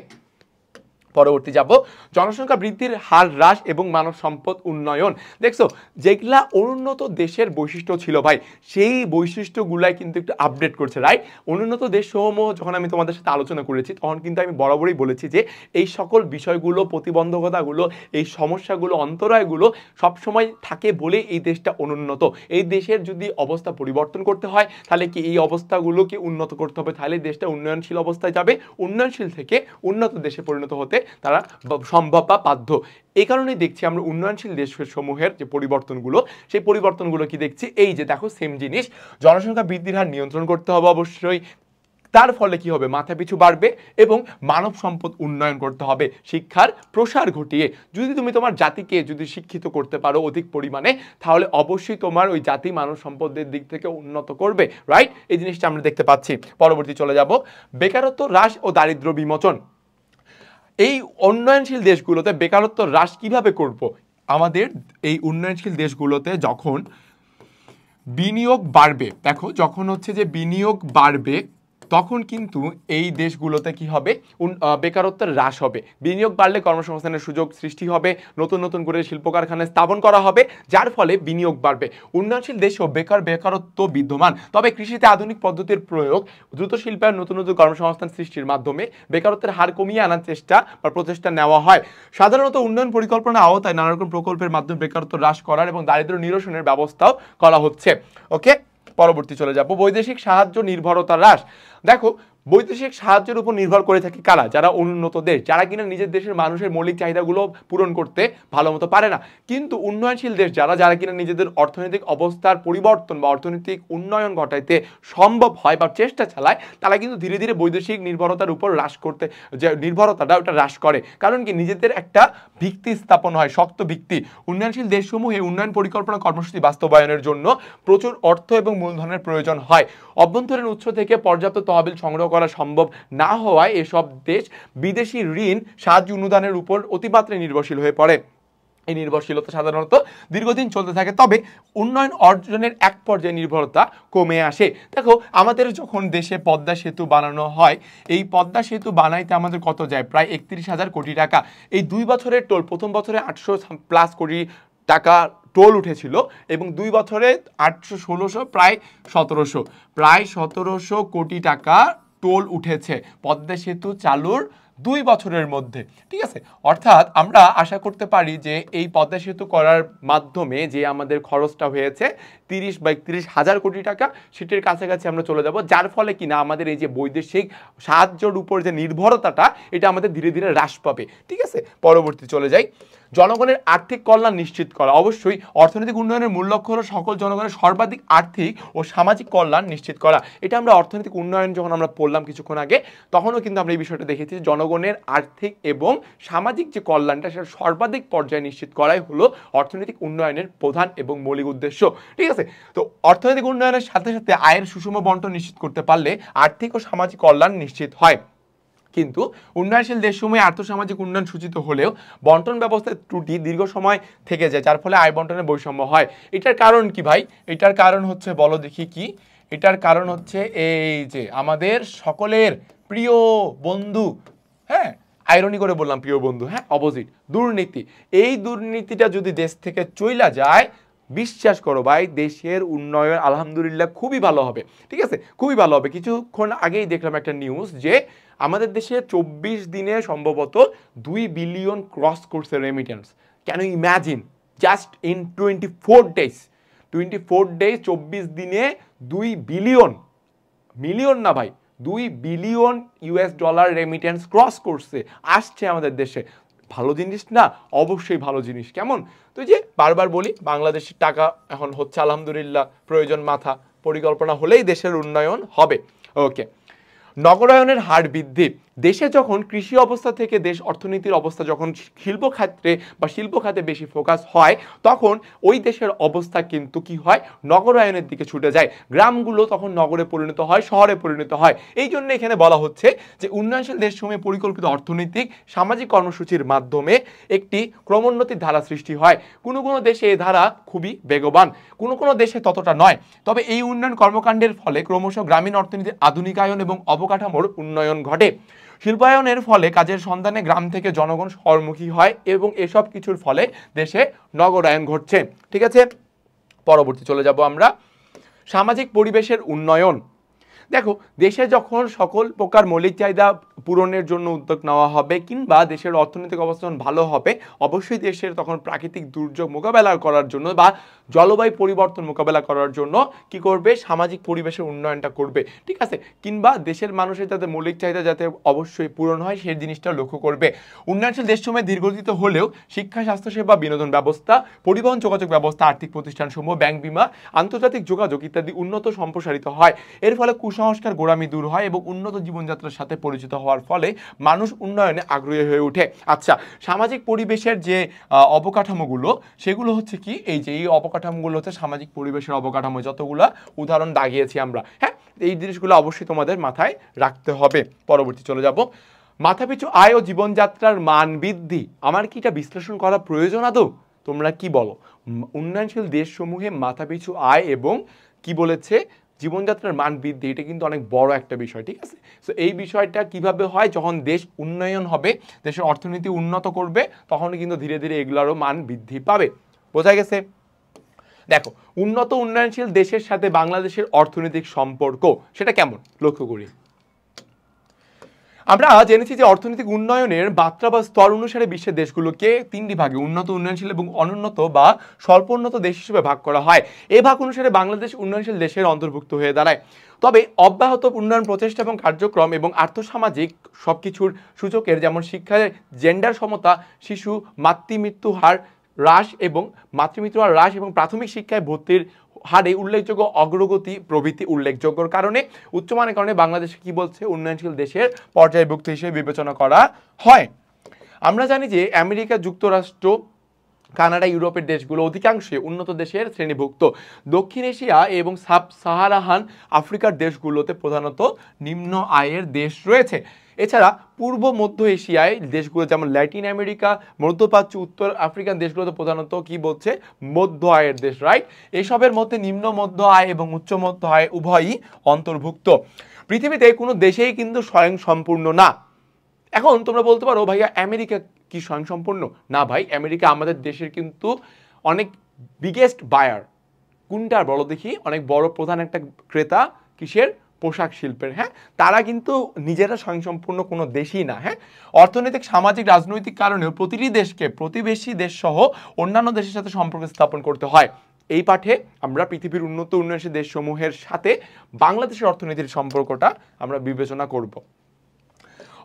পরবর্তী যাব, জনসংখ্যা বৃদ্ধির হার হ্রাস এবং মানব সম্পদ উন্নয়ন। দেখছো, যেগুলা অনুন্নত দেশের বৈশিষ্ট্য ছিল ভাই, সেই বৈশিষ্ট্যগুলাই কিন্তু একটু আপডেট করছে, রাইট? অনুন্নত দেশসমূহ যখন আমি তোমাদের সাথে আলোচনা করেছি, তখন কিন্তু আমি বরাবরই বলেছি যে এই সকল বিষয়গুলো, প্রতিবন্ধকতাগুলো, এই সমস্যাগুলো, অন্তরায়গুলো সবসময় থাকে বলে এই দেশটা অনুন্নত। এই দেশের যদি অবস্থা পরিবর্তন করতে হয়, তাহলে কি এই অবস্থাগুলোকে উন্নত করতে হবে, তাহলে দেশটা উন্নয়নশীল অবস্থায় যাবে। উন্নয়নশীল থেকে উন্নত দেশে পরিণত হতে তারা সম্ভব বা বাধ্য। এই কারণেই দেখছি আমরা উন্নয়নশীল দেশসমূহের যে পরিবর্তনগুলো, সেই পরিবর্তনগুলো কি দেখছি? এই যে দেখো, সেম জিনিস, জনসংখ্যা বৃদ্ধির হার নিয়ন্ত্রণ করতে হবে অবশ্যই। তার ফলে কি হবে? মাথা পিছু বাড়বে এবং মানব সম্পদ উন্নয়ন করতে হবে শিক্ষার প্রসার ঘটিয়ে। যদি তুমি তোমার জাতিকে যদি শিক্ষিত করতে পারো অধিক পরিমাণে, তাহলে অবশ্যই তোমার ওই জাতি মানব সম্পদের দিক থেকে উন্নত করবে, রাইট? এই জিনিসটা আমরা দেখতে পাচ্ছি। পরবর্তী চলে যাব, বেকারত্ব হ্রাস ও দারিদ্র্য বিমোচন। এই উন্নয়নশীল দেশগুলোতে বেকারত্ব হ্রাস কিভাবে করব? আমাদের এই উন্নয়নশীল দেশগুলোতে যখন বিনিয়োগ বাড়বে, দেখো যখন হচ্ছে যে বিনিয়োগ বাড়বে, তখন কিন্তু এই দেশগুলোতে কি হবে? বেকারত্বের হ্রাস হবে। বিনিয়োগ বাড়লে কর্মসংস্থানের সুযোগ সৃষ্টি হবে, নতুন নতুন করে শিল্প কারখানা স্থাপন করা হবে, যার ফলে বিনিয়োগ বাড়বে। উন্নয়নশীল দেশেও বেকারত্ব বিদ্যমান, তবে কৃষিতে আধুনিক পদ্ধতির প্রয়োগ, দ্রুত শিল্পায়ন, নতুন নতুন কর্মসংস্থান সৃষ্টির মাধ্যমে বেকারত্বের হার কমিয়ে আনার চেষ্টা বা প্রচেষ্টা নেওয়া হয়। সাধারণত উন্নয়ন পরিকল্পনা আওতায় নানা রকম প্রকল্পের মাধ্যমে বেকারত্ব হ্রাস করার এবং দারিদ্র্য নিরসনের ব্যবস্থাও করা হচ্ছে। ওকে, পরবর্তী চলে যাব, বৈদেশিক সাহায্য নির্ভরতা হ্রাস। দেখো, বৈদেশিক সাহায্যের উপর নির্ভর করে থাকে কারা? যারা অনুন্নত দেশ, যারা কিনা নিজের দেশের মানুষের মৌলিক চাহিদাগুলো পূরণ করতে ভালো মতো পারে না। কিন্তু উন্নয়নশীল দেশ যারা কিনা নিজেদের অর্থনৈতিক অবস্থার পরিবর্তন বা অর্থনৈতিক উন্নয়ন ঘটাইতে সম্ভব হয় বা চেষ্টা চালায়, তারা কিন্তু ধীরে ধীরে বৈদেশিক নির্ভরতার উপর হ্রাস করতে, যে নির্ভরতাটা ওটা হ্রাস করে। কারণ কি? নিজেদের একটা ভিত্তি স্থাপন হয়, শক্ত ভিত্তি। উন্নয়নশীল দেশসমূহে উন্নয়ন পরিকল্পনা কর্মসূচি বাস্তবায়নের জন্য প্রচুর অর্থ এবং মূলধনের প্রয়োজন হয়। অভ্যন্তরীণ উৎস থেকে পর্যাপ্ত তহবিল সংগ্রহ করা সম্ভব না হওয়ায় এসব দেশ বিদেশি ঋণ, সাহায্য, অনুদানের উপর অতিমাত্রায় নির্ভরশীল হয়ে পড়ে। এই নির্ভরশীলতা সাধারণত দীর্ঘদিন চলতে থাকে, তবে উন্নয়ন অর্জনের এক পর্যায়ে নির্ভরতা কমে আসে। দেখো, আমাদের যখন দেশে পদ্মা সেতু বানানো হয়, এই পদ্মা সেতু বানাইতে আমাদের কত যায়? প্রায় 31,000 কোটি টাকা। এই 2 বছরের টোল, প্রথম বছরে 800+ কোটি টাকা টোল উঠেছিল এবং 2 বছরে 800-1600 প্রায় 1700 কোটি টাকা টোল উঠেছে পদ্মা সেতু চালুর 2 বছরের মধ্যে। ঠিক আছে, অর্থাৎ আমরা আশা করতে পারি যে এই পদ্মা সেতু করার মাধ্যমে যে আমাদের খরচটা হয়েছে 30 কোটি টাকা, সেটির কাছাকাছি আমরা চলে যাব, যার ফলে কিনা আমাদের এই যে বৈদেশিক সাহায্যের উপর যে নির্ভরতাটা এটা আমাদের ধীরে ধীরে হ্রাস পাবে। ঠিক আছে, পরবর্তী চলে যাই। জনগণের আর্থিক কল্যাণ নিশ্চিত করা। অবশ্যই অর্থনৈতিক উন্নয়নের মূল লক্ষ্য হলো সকল জনগণের সর্বাধিক আর্থিক ও সামাজিক কল্যাণ নিশ্চিত করা। এটা আমরা অর্থনৈতিক উন্নয়ন যখন আমরা পড়লাম কিছুক্ষণ আগে, তখনও কিন্তু আমরা এই বিষয়টা দেখেছি, জনগণের আর্থিক এবং সামাজিক যে কল্যাণটা সেটা সর্বাধিক পর্যায়ে নিশ্চিত করাই হলো অর্থনৈতিক উন্নয়নের প্রধান এবং মৌলিক উদ্দেশ্য। ঠিক আছে, তো অর্থনৈতিক উন্নয়নের সাথে সাথে আয়ের সুষম বন্টন নিশ্চিত করতে পারলে আর্থিক ও সামাজিক কল্যাণ নিশ্চিত হয়। কিন্তু উন্নয়নশীল দেশসমূহে আর্থসামাজিক উন্নয়ন সূচিত হলেও বন্টন ব্যবস্থার ত্রুটি দীর্ঘ সময় থেকে যায়, যার ফলে আয় বন্টনের বৈষম্য হয়। এটার কারণ কি ভাই? এটার কারণ হচ্ছে, বলো দেখি কি? এটার কারণ হচ্ছে এই যে আমাদের সকলের প্রিয় বন্ধু, হ্যাঁ আইরনি করে বললাম প্রিয় বন্ধু, হ্যাঁ অপোজিট, দুর্নীতি। এই দুর্নীতিটা যদি দেশ থেকে চইলা যায়, বিশ্বাস করো ভাই দেশের উন্নয়ন আলহামদুলিল্লাহ খুবই ভালো হবে। ঠিক আছে, খুবই ভালো হবে। কিছুক্ষণ আগেই দেখলাম একটা নিউজ যে আমাদের দেশে 24 দিনে সম্ভবত 2 বিলিয়ন ক্রস করছে remittance. Can you imagine? Just in 24 days, 24 days, 24 দিনে 2 বিলিয়ন, মিলিয়ন না ভাই, 2 billion US dollar remittance cross করছে, আসছে আমাদের দেশে। ভালো জিনিস না? অবশ্যই ভালো জিনিস। কেমন? তো যে বারবার বলি, বাংলাদেশের টাকা এখন হচ্ছে আলহামদুলিল্লাহ, প্রয়োজন মাথা, পরিকল্পনা হলেই দেশের উন্নয়ন হবে। ওকে, নগরায়নের হার বৃদ্ধি। দেশে যখন কৃষি অবস্থা থেকে দেশ অর্থনীতির অবস্থা যখন শিল্প খাতে বা শিল্প খাতে বেশি ফোকাস হয়, তখন ওই দেশের অবস্থা কিন্তু কি হয়, নগরায়নের দিকে ছুটে যায়। গ্রামগুলো তখন নগরে পরিণত হয়, শহরে পরিণত হয়। এই জন্য এখানে বলা হচ্ছে যে উন্নয়নশীল দেশসমূহে পরিকল্পিত অর্থনৈতিক সামাজিক কর্মসূচির মাধ্যমে একটি ক্রমোন্নতির ধারা সৃষ্টি হয়। কোনো কোনো দেশে এই ধারা খুবই বেগবান, কোনো কোনো দেশে ততটা নয়। তবে এই উন্নয়ন কর্মকাণ্ডের ফলে ক্রমশ গ্রামীণ অর্থনীতির আধুনিকায়ন এবং অবকাঠামোর উন্নয়ন ঘটে। শিল্পায়নের ফলে কাজের সন্ধানে গ্রাম থেকে জনগণ শহরমুখী হয় এবং এসব কিছুর ফলে দেশে নগরায়ন ঘটছে। ঠিক আছে, পরবর্তী চলে যাব আমরা। সামাজিক পরিবেশের উন্নয়ন। দেখো, দেশে যখন সকল প্রকার মৌলিক চাহিদা পূরণের জন্য উদ্যোগ নেওয়া হবে কিংবা দেশের অর্থনৈতিক অবস্থা ভালো হবে, অবশ্যই দেশের তখন প্রাকৃতিক দুর্যোগ মোকাবেলা করার জন্য বা জলবায়ু পরিবর্তন মোকাবেলা করার জন্য কি করবে, সামাজিক পরিবেশের উন্নয়নটা করবে। ঠিক আছে, কিংবা দেশের মানুষের যাতে মৌলিক চাহিদা যাতে অবশ্যই পূরণ হয় সেই জিনিসটা লক্ষ্য করবে। উন্নয়নশীল দেশসমূহে দীর্ঘদিত হলেও শিক্ষা, স্বাস্থ্যসেবা, বিনোদন ব্যবস্থা, পরিবহন যোগাযোগ ব্যবস্থা, আর্থিক প্রতিষ্ঠানসমূহ, ব্যাংক, বিমা, আন্তর্জাতিক যোগাযোগ ইত্যাদি উন্নত সম্প্রসারিত হয়। এর ফলে কুসংস্কার গোড়ামি দূর হয় এবং উন্নত জীবনযাত্রার সাথে পরিচিত হওয়ার ফলে মানুষ উন্নয়নে আগ্রহী হয়ে ওঠে। আচ্ছা, সামাজিক পরিবেশের যে অবকাঠামোগুলো, সেগুলো হচ্ছে কি, এই যে এই অবকাঠামোগুলো হচ্ছে সামাজিক পরিবেশের অবকাঠামো, যতগুলো উদাহরণ দাগিয়েছি আমরা। হ্যাঁ, এই জিনিসগুলো অবশ্যই তোমাদের মাথায় রাখতে হবে। পরবর্তী চলে যাব। মাথাপিছু আয় ও জীবনযাত্রার মান বৃদ্ধি। আমার কি এটা বিশ্লেষণ করা প্রয়োজন আদৌ? তোমরা কি বলো? উন্নয়নশীল দেশসমূহে মাথাপিছু আয় এবং কি বলেছে, জীবনযাত্রার মান বৃদ্ধি, এটা কিন্তু অনেক বড় একটা বিষয়। ঠিক আছে, তো এই বিষয়টা কিভাবে হয়, যখন দেশ উন্নয়ন হবে, দেশের অর্থনীতি উন্নত করবে, তখন কিন্তু ধীরে ধীরে এগুলোরও মান বৃদ্ধি পাবে। বোঝা গেছে? দেখো, উন্নত উন্নয়নশীল দেশের সাথে বাংলাদেশের অর্থনৈতিক সম্পর্ক সেটা কেমন লক্ষ্য করি। আমরা জেনেছি যে অর্থনৈতিক উন্নয়নের মাত্রা বা স্তর অনুসারে বিশ্বের দেশগুলোকে 3টি ভাগে, উন্নত, উন্নয়নশীল এবং অনুন্নত বা স্বল্প উন্নত দেশ হিসেবে ভাগ করা হয়। এই ভাগ অনুসারে বাংলাদেশ উন্নয়নশীল দেশের অন্তর্ভুক্ত হয়ে দাঁড়ায়। তবে অব্যাহত উন্নয়ন প্রচেষ্টা এবং কার্যক্রম এবং আর্থসামাজিক সবকিছুর সূচকের, যেমন শিক্ষার, জেন্ডার সমতা, শিশু মাতৃমৃত্যু হার হ্রাস এবং প্রাথমিক শিক্ষায় ভর্তির হারে উল্লেখযোগ্য অগ্রগতি প্রভৃতি উল্লেখযোগ্যর কারণে, উচ্চমানের কারণে বাংলাদেশে কি বলছে, উন্নয়নশীল দেশের পর্যায়ভুক্ত হিসেবে বিবেচনা করা হয়। আমরা জানি যে আমেরিকা যুক্তরাষ্ট্র, কানাডা, ইউরোপের দেশগুলো অধিকাংশই উন্নত দেশের শ্রেণীভুক্ত। দক্ষিণ এশিয়া এবং সাব সাহারাহান আফ্রিকার দেশগুলোতে প্রধানত নিম্ন আয়ের দেশ রয়েছে। এছাড়া পূর্ব মধ্য এশিয়ায় দেশগুলো যেমন ল্যাটিন আমেরিকা, মধ্যপ্রাচ্য, উত্তর আফ্রিকান দেশগুলোতে প্রধানত কি বলছে, মধ্য আয়ের দেশ, রাইট? এসবের মধ্যে নিম্ন মধ্য আয় এবং উচ্চ মধ্য আয় উভয়ই অন্তর্ভুক্ত। পৃথিবীতে কোনো দেশেই কিন্তু স্বয়ং সম্পূর্ণ না। এখন তোমরা বলতে পারো, ভাইয়া আমেরিকা কি স্বয়ংসম্পূর্ণ? না ভাই, আমেরিকা আমাদের দেশের কিন্তু অনেক বিগেস্ট বায়ার। কোনটার বলো দেখি? অনেক বড় প্রধান একটা ক্রেতা কিসের? পোশাক শিল্পের, হ্যাঁ, তারা কিন্তু নিজেরা স্বয়ংসম্পূর্ণ কোনো দেশই না, হ্যাঁ। অর্থনৈতিক, সামাজিক, রাজনৈতিক কারণেও প্রতিটি দেশকে প্রতিবেশী দেশ সহ অন্যান্য দেশের সাথে সম্পর্ক স্থাপন করতে হয়। এই পাঠে আমরা পৃথিবীর উন্নত উন্নয়নশীল দেশসমূহের সাথে বাংলাদেশের অর্থনীতির সম্পর্কটা আমরা বিবেচনা করব।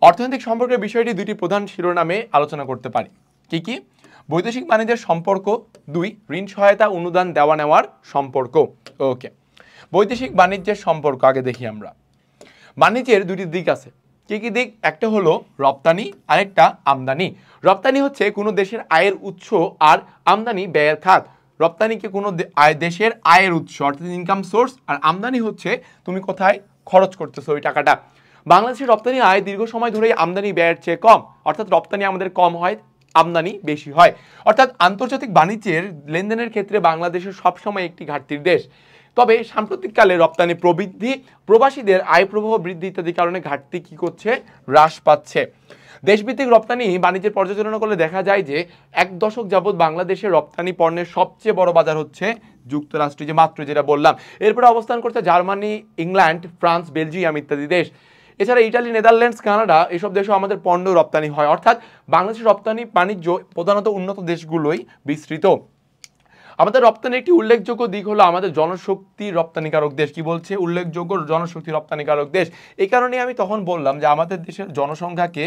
অর্থনৈতিক সম্পর্কের বিষয়টি দুটি প্রধান শিরোনামে আলোচনা করতে পারি। কি কি? বৈদেশিক বাণিজ্যের সম্পর্ক, 2 ঋণ সহায়তা অনুদান দেওয়া নেওয়ার সম্পর্ক। ওকে, বৈদেশিক বাণিজ্যের সম্পর্ক আগে দেখি আমরা। বাণিজ্যের দুটি দিক আছে। কি কি দিক? একটা হলো রপ্তানি, আরেকটা আমদানি। রপ্তানি হচ্ছে কোনো দেশের আয়ের উৎস, আর আমদানি ব্যয়ের খাত। রপ্তানিকে কোনো দেশের আয়ের উৎস অর্থাৎ ইনকাম সোর্স, আর আমদানি হচ্ছে তুমি কোথায় খরচ করতেছো ওই টাকাটা। বাংলাদেশের রপ্তানি আয় দীর্ঘ সময় ধরেই আমদানি ব্যয়ের চেয়ে কম, অর্থাৎ রপ্তানি আমাদের কম হয়, আমদানি বেশি হয়। অর্থাৎ আন্তর্জাতিক বাণিজ্যের লেনদেনের ক্ষেত্রে বাংলাদেশের সবসময় একটি ঘাটতির দেশ। তবে সাম্প্রতিককালে রপ্তানি প্রবৃদ্ধি, প্রবাসীদের আয় প্রবাহ বৃদ্ধি ইত্যাদি কারণে ঘাটতি কি করছে? হ্রাস পাচ্ছে। দেশভিত্তিক রপ্তানি বাণিজ্যের পর্যালোচনা করলে দেখা যায় যে 1 দশক যাবৎ বাংলাদেশের রপ্তানি পণ্যের সবচেয়ে বড় বাজার হচ্ছে যুক্তরাষ্ট্র, যে মাত্র যেটা বললাম। এরপরে অবস্থান করছে জার্মানি, ইংল্যান্ড, ফ্রান্স, বেলজিয়াম ইত্যাদি দেশ। এছাড়া ইটালি, নেদারল্যান্ডস, কানাডা এসব দেশেও আমাদের পণ্য রপ্তানি হয়। অর্থাৎ বাংলাদেশের রপ্তানি বাণিজ্য প্রধানত উন্নত দেশগুলোই বিস্তৃত। আমাদের রপ্তানির একটি উল্লেখযোগ্য দিক হলো আমাদের জনশক্তি রপ্তানিকারক দেশ। কি বলছে? উল্লেখযোগ্য জনশক্তি রপ্তানিকারক দেশ। এই কারণে আমি তখন বললাম যে আমাদের দেশের জনসংখ্যাকে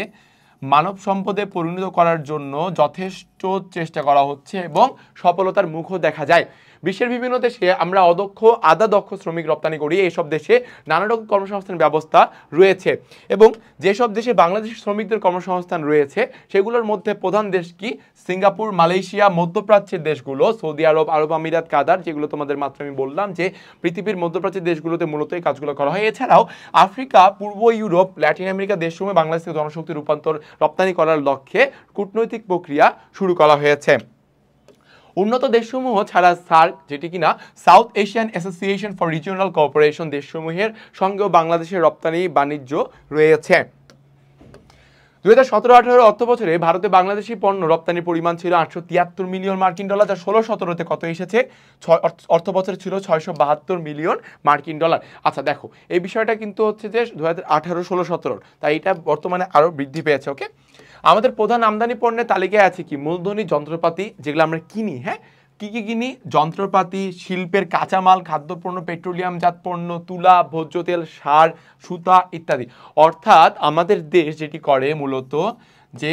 মানব সম্পদে পরিণত করার জন্য যথেষ্ট চেষ্টা করা হচ্ছে এবং সফলতার মুখও দেখা যায়। বিশ্বের বিভিন্ন দেশে আমরা অদক্ষ, আধা দক্ষ শ্রমিক রপ্তানি করি। এইসব দেশে নানা রকম কর্মসংস্থান ব্যবস্থা রয়েছে এবং যেসব দেশে বাংলাদেশি শ্রমিকদের কর্মসংস্থান রয়েছে সেগুলোর মধ্যে প্রধান দেশ কি? সিঙ্গাপুর, মালয়েশিয়া, মধ্যপ্রাচ্যের দেশগুলো, সৌদি আরব, আরব আমিরাত, কাতার, যেগুলো তোমাদের মাত্র আমি বললাম যে পৃথিবীর মধ্যপ্রাচ্যের দেশগুলোতে মূলত এই কাজগুলো করা হয়। এছাড়াও আফ্রিকা, পূর্ব ইউরোপ, ল্যাটিন আমেরিকা দেশসমূহে বাংলাদেশ থেকে জনশক্তি রূপান্তর রপ্তানি করার লক্ষ্যে কূটনৈতিক প্রক্রিয়া শুরু করা হয়েছে। উন্নত দেশসমূহ ছাড়া সার্ক, যেটি কিনা South Asian Association for Regional Cooperation, দেশসমূহের সঙ্গেও বাংলাদেশের রপ্তানি বাণিজ্য রয়েছে। 2017-18 অর্থ বছরে ভারতে বাংলাদেশি পণ্য রপ্তানির পরিমাণ ছিল 873 মিলিয়ন মার্কিন ডলার, যা 16-17-তে কত এসেছে? অর্থ বছরে ছিল 672 মিলিয়ন মার্কিন ডলার। আচ্ছা দেখো, এই বিষয়টা কিন্তু হচ্ছে যে 2018-16-17, তাই এটা বর্তমানে আরো বৃদ্ধি পেয়েছে। ওকে, আমাদের প্রধান আমদানি পণ্যের তালিকায় আছে কি? মূলধনী যন্ত্রপাতি, যেগুলো আমরা কিনি, হ্যাঁ, কি কি কিনি? যন্ত্রপাতি, শিল্পের কাঁচামাল, খাদ্যপণ্য, পেট্রোলিয়ামজাত পণ্য, তুলা, ভোজ্য তেল, সার, সুতা ইত্যাদি। অর্থাৎ আমাদের দেশ যেটি করে মূলত যে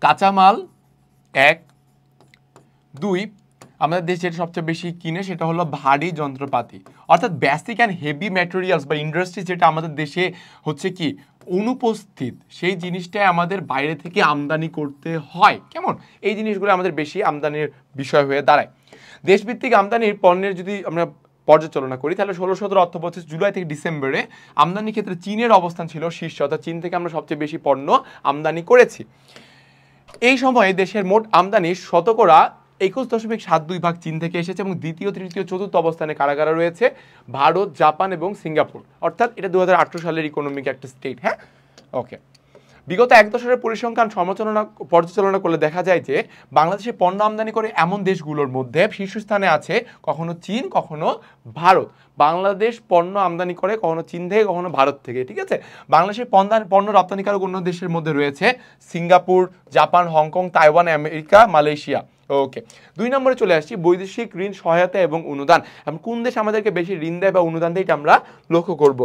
কাঁচামাল 1, 2, আমাদের দেশ যেটা সবচেয়ে বেশি কিনে সেটা হলো ভারী যন্ত্রপাতি, অর্থাৎ বেসিক অ্যান্ড হেভি ম্যাটেরিয়ালস বা ইন্ডাস্ট্রি, যেটা আমাদের দেশে হচ্ছে কি অনুপস্থিত, সেই জিনিসটাই আমাদের বাইরে থেকে আমদানি করতে হয়। কেমন? এই জিনিসগুলো আমাদের বেশি আমদানির বিষয় হয়ে দাঁড়ায়। দেশভিত্তিক আমদানির পণ্যের যদি আমরা পর্যালোচনা করি তাহলে 16-17 অর্থ বছর জুলাই থেকে ডিসেম্বরে আমদানির ক্ষেত্রে চীনের অবস্থান ছিল শীর্ষে, অর্থাৎ চীন থেকে আমরা সবচেয়ে বেশি পণ্য আমদানি করেছি। এই সময়ে দেশের মোট আমদানির শতকরা 21.72% চীন থেকে এসেছে এবং দ্বিতীয়, তৃতীয়, চতুর্থ অবস্থানে কারা রয়েছে? ভারত, জাপান এবং সিঙ্গাপুর। অর্থাৎ এটা 2018 সালের ইকোনমিক একটা স্টেট। হ্যাঁ, ওকে। বিগত 1 দশকের পরিসংখ্যান পর্যালোচনা করলে দেখা যায় যে বাংলাদেশে পণ্য আমদানি করে এমন দেশগুলোর মধ্যে শীর্ষস্থানে আছে কখনো চীন, কখনো ভারত। বাংলাদেশ পণ্য আমদানি করে কখনো চীন থেকে, কখনো ভারত থেকে। ঠিক আছে, বাংলাদেশের পণ্য রপ্তানিকারক অন্য দেশের মধ্যে রয়েছে Singapore, Japan, Hong Kong, Taiwan, America, Malaysia. Okay, 2 নম্বরে চলে আসছি, বৈদেশিক ঋণ সহায়তা এবং অনুদান। কোন দেশ আমাদেরকে বেশি ঋণ দেয় বা অনুদান দেয় এটা আমরা লক্ষ্য করব।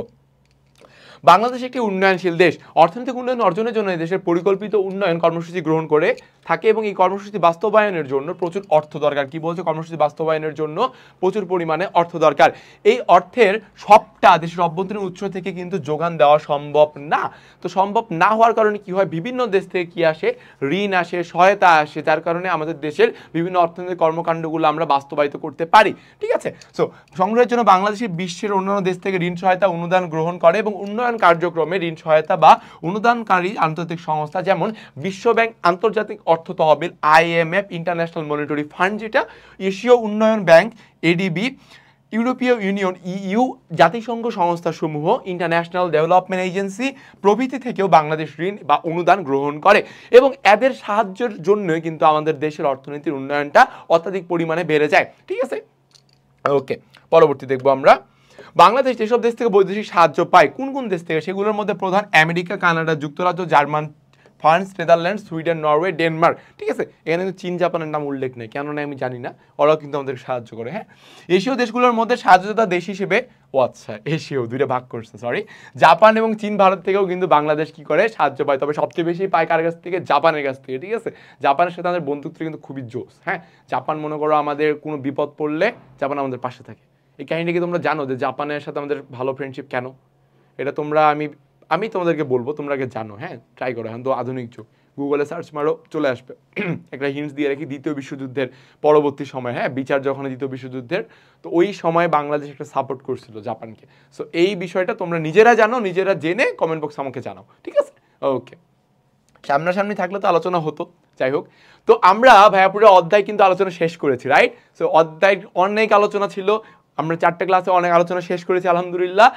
বাংলাদেশ একটি উন্নয়নশীল দেশ। অর্থনৈতিক উন্নয়ন অর্জনের জন্য এই দেশের পরিকল্পিত উন্নয়ন কর্মসূচি গ্রহণ করে থাকে এবং এই কর্মসূচি বাস্তবায়নের জন্য প্রচুর অর্থ দরকার। কি বলছে? কর্মসূচি বাস্তবায়নের জন্য প্রচুর পরিমাণে অর্থ দরকার। এই অর্থের সবটা দেশের অভ্যন্তরীণ উৎস থেকে কিন্তু যোগান দেওয়া সম্ভব না। তো সম্ভব না হওয়ার কারণে কি হয়? বিভিন্ন দেশ থেকে কি আসে? ঋণ আসে, সহায়তা আসে, যার কারণে আমাদের দেশের বিভিন্ন অর্থনৈতিক কর্মকাণ্ডগুলো আমরা বাস্তবায়িত করতে পারি। ঠিক আছে, সো সংগ্রহের জন্য বাংলাদেশের বিশ্বের অন্যান্য দেশ থেকে ঋণ সহায়তা অনুদান গ্রহণ করে এবং উন্নয়ন কার্যক্রমে ঋণ সহায়তা বা অনুদানকারী আন্তর্জাতিক সংস্থা যেমন বিশ্বব্যাংক, আন্তর্জাতিক অর্থ তহবিল, IMF, ইন্টারন্যাশনাল মনিটারি ফান্ড যেটা, এশীয় উন্নয়ন ব্যাংক ADB, ইউরোপীয় ইউনিয়ন EU, জাতিসংঘ সংস্থাসমূহ, ইন্টারন্যাশনাল ডেভেলপমেন্ট এজেন্সি প্রভৃতি থেকেও বাংলাদেশ ঋণ বা অনুদান গ্রহণ করে এবং এদের সাহায্যের জন্য কিন্তু আমাদের দেশের অর্থনীতির উন্নয়নটা অত্যাধিক পরিমাণে বেড়ে যায়। ঠিক আছে, ওকে, পরবর্তী দেখবো আমরা। বাংলাদেশ যেসব দেশ থেকে বৈদেশিক সাহায্য পায় কোন কোন দেশ থেকে, সেগুলোর মধ্যে প্রধান আমেরিকা, কানাডা, যুক্তরাজ্য, German, France, Netherland, Sweden, Norway, Denmark. ঠিক আছে, এখানে কিন্তু চীন জাপানের নাম উল্লেখ নেই, কেন না আমি জানি না, ওরাও কিন্তু আমাদের সাহায্য করে। হ্যাঁ, এশীয় দেশগুলোর মধ্যে সাহায্যদাতা দেশ হিসেবে, ও আচ্ছা এশীয় দুইটা ভাগ করছে, সরি, জাপান এবং চীন, ভারত থেকেও কিন্তু বাংলাদেশ কি করে সাহায্য পায়, তবে সবচেয়ে বেশি পায় কার কাছ থেকে, জাপানের কাছ থেকে। ঠিক আছে, জাপানের সাথে আমাদের বন্ধুত্ব কিন্তু খুবই জোস। হ্যাঁ, জাপান মনে করো আমাদের কোনো বিপদ পড়লে জাপান আমাদের পাশে থাকে। এই কাহিনীটা কি তোমরা জানো যে জাপানের সাথে আমাদের ভালো ফ্রেন্ডশিপ কেন? এটা তোমরা আমি তোমাদেরকে বলবো, তোমরা আগে জানো। হ্যাঁ, ট্রাই করো, এখন তো আধুনিক যুগ, গুগলে সার্চ মারো চলে আসবে। একটা হিন্টস দিয়ে রাখি, দ্বিতীয় বিশ্বযুদ্ধের পরবর্তী সময়, হ্যাঁ, বিচার যখন দ্বিতীয় বিশ্বযুদ্ধের, তো ওই সময় বাংলাদেশ একটা সাপোর্ট করছিল জাপানকে। সো এই বিষয়টা তোমরা নিজেরা জানো, নিজেরা জেনে কমেন্ট বক্স আমাকে জানাও। ঠিক আছে, ওকে। সামনাসামনি থাকলে তো আলোচনা হতো, যাই হোক। তো আমরা ভাইয়াপুরের অধ্যায় কিন্তু আলোচনা শেষ করেছি, রাইট? সো অধ্যায় অনেক আলোচনা ছিল, আমরা 4টে ক্লাসে অনেক আলোচনা শেষ করেছি আলহামদুলিল্লাহ।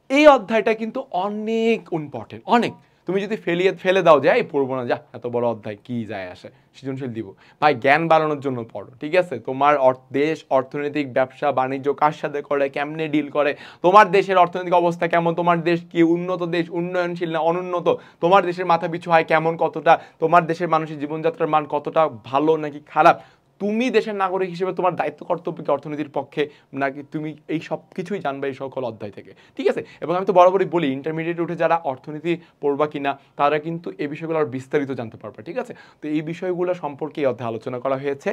এই অধ্যায়টা কিন্তু অনেক ইম্পর্টেন্ট, অনেক। তুমি যদি ফেলে দাও যে এই পড়বো না, যা এত বড় অধ্যায় কি যায় আসে, সৃজনশীল দিব, ভাই জ্ঞান বাড়ানোর জন্য পড়ো। ঠিক আছে, তোমার দেশ অর্থনৈতিক, ব্যবসা বাণিজ্য কার সাথে করে, কেমনে ডিল করে, তোমার দেশের অর্থনৈতিক অবস্থা কেমন, তোমার দেশ কি উন্নত দেশ, উন্নয়নশীল না অনুন্নত, তোমার দেশের মাথা পিছু হয় কেমন, কতটা, তোমার দেশের মানুষের জীবনযাত্রার মান কতটা ভালো নাকি খারাপ, তুমি দেশের নাগরিক হিসেবে তোমার দায়িত্ব কর্তব্য কি অর্থনীতির পক্ষে নাকি, তুমি এই সব কিছুই জানবে এই সকল অধ্যায় থেকে। ঠিক আছে, এবং আমি তো বরাবরই বলি ইন্টারমিডিয়েট উঠে যারা অর্থনীতি পড়বা কিনা তারা কিন্তু এই বিষয়গুলো আর বিস্তারিত জানতে পারবে। ঠিক আছে, তো এই বিষয়গুলো সম্পর্কে এই অধ্যায়ে আলোচনা করা হয়েছে।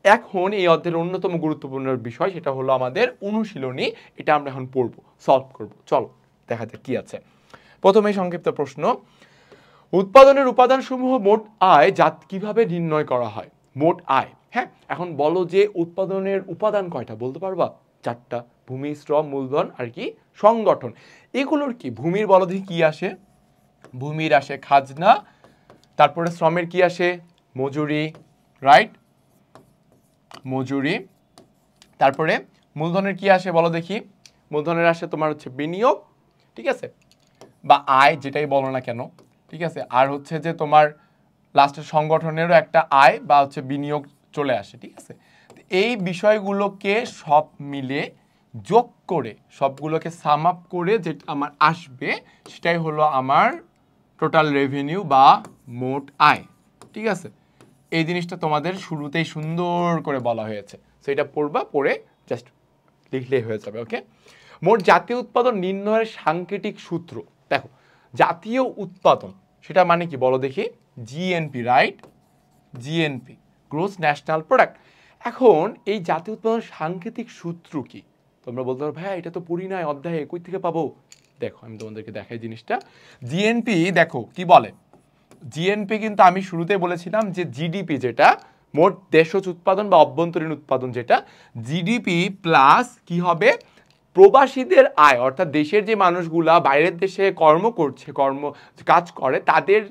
এখন এই অধ্যায়ের অন্যতম গুরুত্বপূর্ণ বিষয় সেটা হলো আমাদের অনুশীলনী, এটা আমরা এখন পড়বো, সলভ করব। চলো দেখা যাক কি আছে। প্রথমেই সংক্ষিপ্ত প্রশ্ন, উৎপাদনের উপাদানসমূহ মোট আয় কিভাবে নির্ণয় করা হয়? মোট আয়, হ্যাঁ, এখন বলো যে উৎপাদনের উপাদান কয়টা, বলতে পারবা? 4টা, ভূমি, শ্রম, মূলধন আর কি সংগঠন। এগুলোর কি, ভূমির বলো দেখি কি আসে, ভূমির আসে খাজনা, তারপরে শ্রমের কি আসে, মজুরি, রাইট, মজুরি। তারপরে মূলধনের কি আসে বলো দেখি, মূলধনের আসে তোমার হচ্ছে বিনিয়োগ, ঠিক আছে, বা আয় যেটাই বলো না কেন। ঠিক আছে, আর হচ্ছে যে তোমার লাস্টের সংগঠনেরও একটা আয় বা হচ্ছে বিনিয়োগ চলে আসে। ঠিক আছে, এই বিষয়গুলোকে সব মিলে যোগ করে, সবগুলোকে সাম আপ করে যেটা আমার আসবে সেটাই হলো আমার টোটাল রেভিনিউ বা মোট আয়। ঠিক আছে, এই জিনিসটা তোমাদের শুরুতেই সুন্দর করে বলা হয়েছে, সেটা পড়বা, পড়ে জাস্ট লিখলেই হয়ে যাবে। ওকে, মোট জাতীয় উৎপাদন নির্ণয়ের সাংকেতিক সূত্র। দেখো, জাতীয় উৎপাদন সেটা মানে কি বলো দেখি, GNP, right, GNP, gross national product. এখন এই জাতীয় উৎপাদন সাংকেতিক সূত্র কি? তোমরা বলতে পারো ভাই এটা তো পড়ি নাই অধ্যায়ে, কই থেকে পাবো? দেখো আমি তোমাদেরকে দেখাই জিনিসটা। জিএনপি দেখো কি বলে, জিএনপি কিন্তু আমি শুরুতে বলেছিলাম যে জিডিপি, যেটা মোট দেশজ উৎপাদন বা অভ্যন্তরীণ উৎপাদন, যেটা জিডিপি প্লাস কি হবে, প্রবাসীদের আয়, অর্থাৎ দেশের যে মানুষগুলা বাইরের দেশে কাজ করে তাদের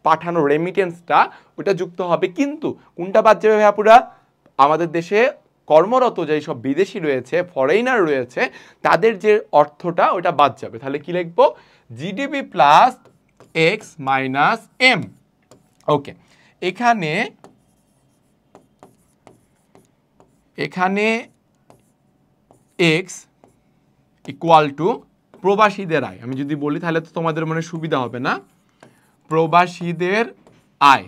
পাঠানো রেমিটেন্সটা ওটা যুক্ত হবে। কিন্তু কোনটা বাদ যাবে ভাইয়াপুরা? আমাদের দেশে কর্মরত যেই সব বিদেশি রয়েছে, ফরেইনার রয়েছে, তাদের যে অর্থটা ওটা বাদ যাবে। তাহলে কি লিখবো, GDP plus X minus M. Okay, এখানে এক্স ইকুয়াল টু প্রবাসীদের আয়। আমি যদি বলি তাহলে তো তোমাদের মনে সুবিধা হবে না, প্রবাসীদের আয়।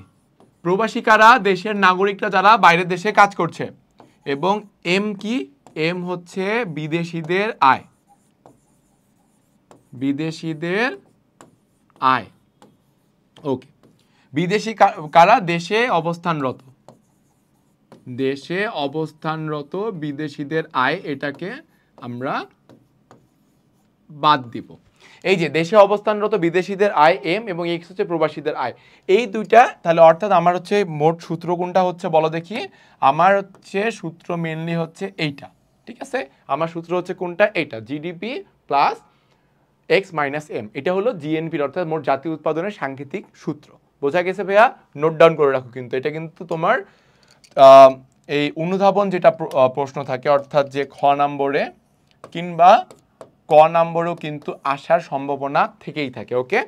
প্রবাসী কারা? দেশের নাগরিকরা যারা বাইরের দেশে কাজ করছে। এবং এম কি, এম হচ্ছে বিদেশিদের আয়, বিদেশিদের আয়। ওকে, বিদেশি কারা? দেশে অবস্থানরত, দেশে অবস্থানরত বিদেশিদের আয়, এটাকে আমরা বাদ দিব। এই যে দেশে অবস্থানরত বিদেশিদের আয় এম এবং এক্স হচ্ছে প্রবাসীদের আয়, এই দুইটা। তাহলে অর্থাৎ আমার হচ্ছে মোট সূত্র কোনটা হচ্ছে বলো দেখি, আমার হচ্ছে সূত্র মেনলি হচ্ছে এইটা। ঠিক আছে, আমার সূত্র হচ্ছে কোনটা, এইটা, GDP plus X minus M. এটা হলো জিএনপির অর্থাৎ মোট জাতীয় উৎপাদনের সাংকেতিক সূত্র। বোঝা গেছে ভাইয়া? নোট ডাউন করে রাখো কিন্তু, এটা কিন্তু তোমার এই অনুধাবন যেটা প্রশ্ন থাকে, অর্থাৎ যে খ নম্বরে কিংবা ক নম্বরেও কিন্তু আসার সম্ভাবনা থেকেই থাকে। ওকে,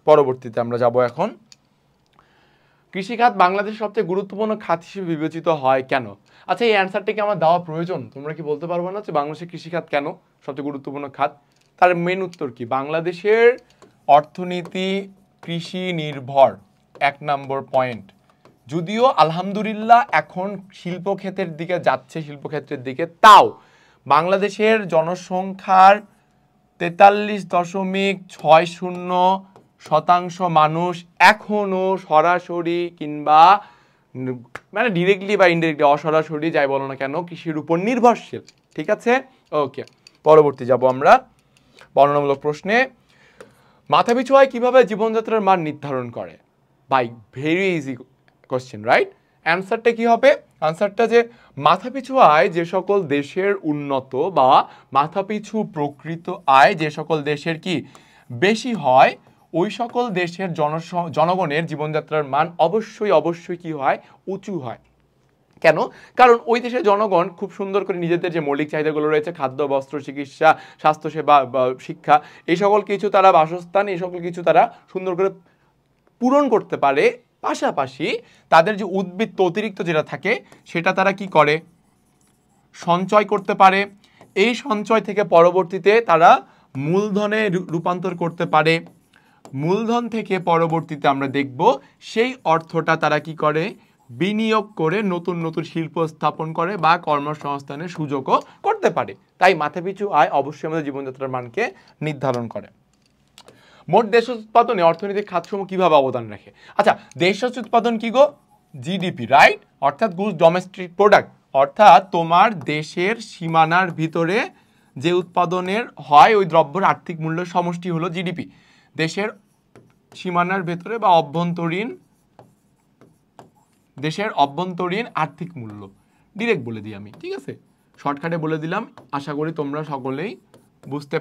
পরবর্তীতে আমরা যাব এখন। কৃষিখাত বাংলাদেশের সবচেয়ে গুরুত্বপূর্ণ খাত হিসেবে বিবেচিত হয় কেন? আচ্ছা, এই অ্যান্সারটা কি আমার দেওয়া প্রয়োজন? তোমরা কি বলতে পারবে না যে বাংলাদেশের কৃষিখাত কেন সবচেয়ে গুরুত্বপূর্ণ খাত, তার মেন উত্তর কি? বাংলাদেশের অর্থনীতি কৃষি নির্ভর, 1 নম্বর পয়েন্ট। যদিও আলহামদুলিল্লাহ এখন শিল্পক্ষেত্রের দিকে যাচ্ছে, শিল্পক্ষেত্রের দিকে, তাও বাংলাদেশের জনসংখ্যার 43.60% মানুষ এখনো সরাসরি কিংবা মানে ডিরেক্টলি বা ইনডিরেক্টলি, অসরাসরি যাই বলো না কেন, কৃষির উপর নির্ভরশীল। ঠিক আছে, ওকে, পরবর্তী যাব আমরা বর্ণনামূলক প্রশ্নে। মাথাপিছু আয় কিভাবে জীবনযাত্রার মান নির্ধারণ করে? ভাই ভেরি ইজি কোশ্চেন, রাইট? অ্যান্সারটা কি হবে? অ্যান্সারটা যে মাথাপিছু আয় যে সকল দেশের উন্নত বা মাথাপিছু প্রকৃত আয় যে সকল দেশের কি বেশি হয়, ওই সকল দেশের জনগণের জীবনযাত্রার মান অবশ্যই কি হয়? উঁচু হয়। কেন? কারণ ওই দেশের জনগণ খুব সুন্দর করে নিজেদের যে মৌলিক চাহিদাগুলো রয়েছে, খাদ্য, বস্ত্র, চিকিৎসা, স্বাস্থ্যসেবা বা শিক্ষা, এই সকল কিছু তারা, বাসস্থান, এই সকল কিছু তারা সুন্দর করে পূরণ করতে পারে। পাশাপাশি তাদের যে উদ্বৃত্ত অতিরিক্ত যেটা থাকে সেটা তারা কি করে? সঞ্চয় করতে পারে। এই সঞ্চয় থেকে পরবর্তীতে তারা মূলধনে রূপান্তর করতে পারে। মূলধন থেকে পরবর্তীতে আমরা দেখব সেই অর্থটা তারা কি করে? বিনিয়োগ করে নতুন নতুন শিল্প স্থাপন করে বা কর্মসংস্থানের সুযোগও করতে পারে। তাই মাথাপিছু আয় অবশ্যই আমাদের জীবনযাত্রার মানকে নির্ধারণ করে। মোট দেশ উৎপাদনে অর্থনৈতিক খাতসমূহ কিভাবে অবদান রাখে? আচ্ছা, দেশ উৎপাদন কি গো? GDP, right? অর্থাৎ গ্রস ডোমেস্টিক প্রোডাক্ট, অর্থাৎ তোমার দেশের সীমানার ভিতরে যে উৎপাদনের হয় ওই দ্রব্যের আর্থিক মূল্যের সমষ্টি হলো জিডিপি। দেশের সীমানার ভেতরে বা অভ্যন্তরীণ, দেশের অভ্যন্তরীণ আর্থিক মূল্য, ডিরেক্ট বলে দিই আমি, ঠিক আছে? শর্টকাটে বলে দিলাম, আশা করি তোমরা সকলেই বুঝতে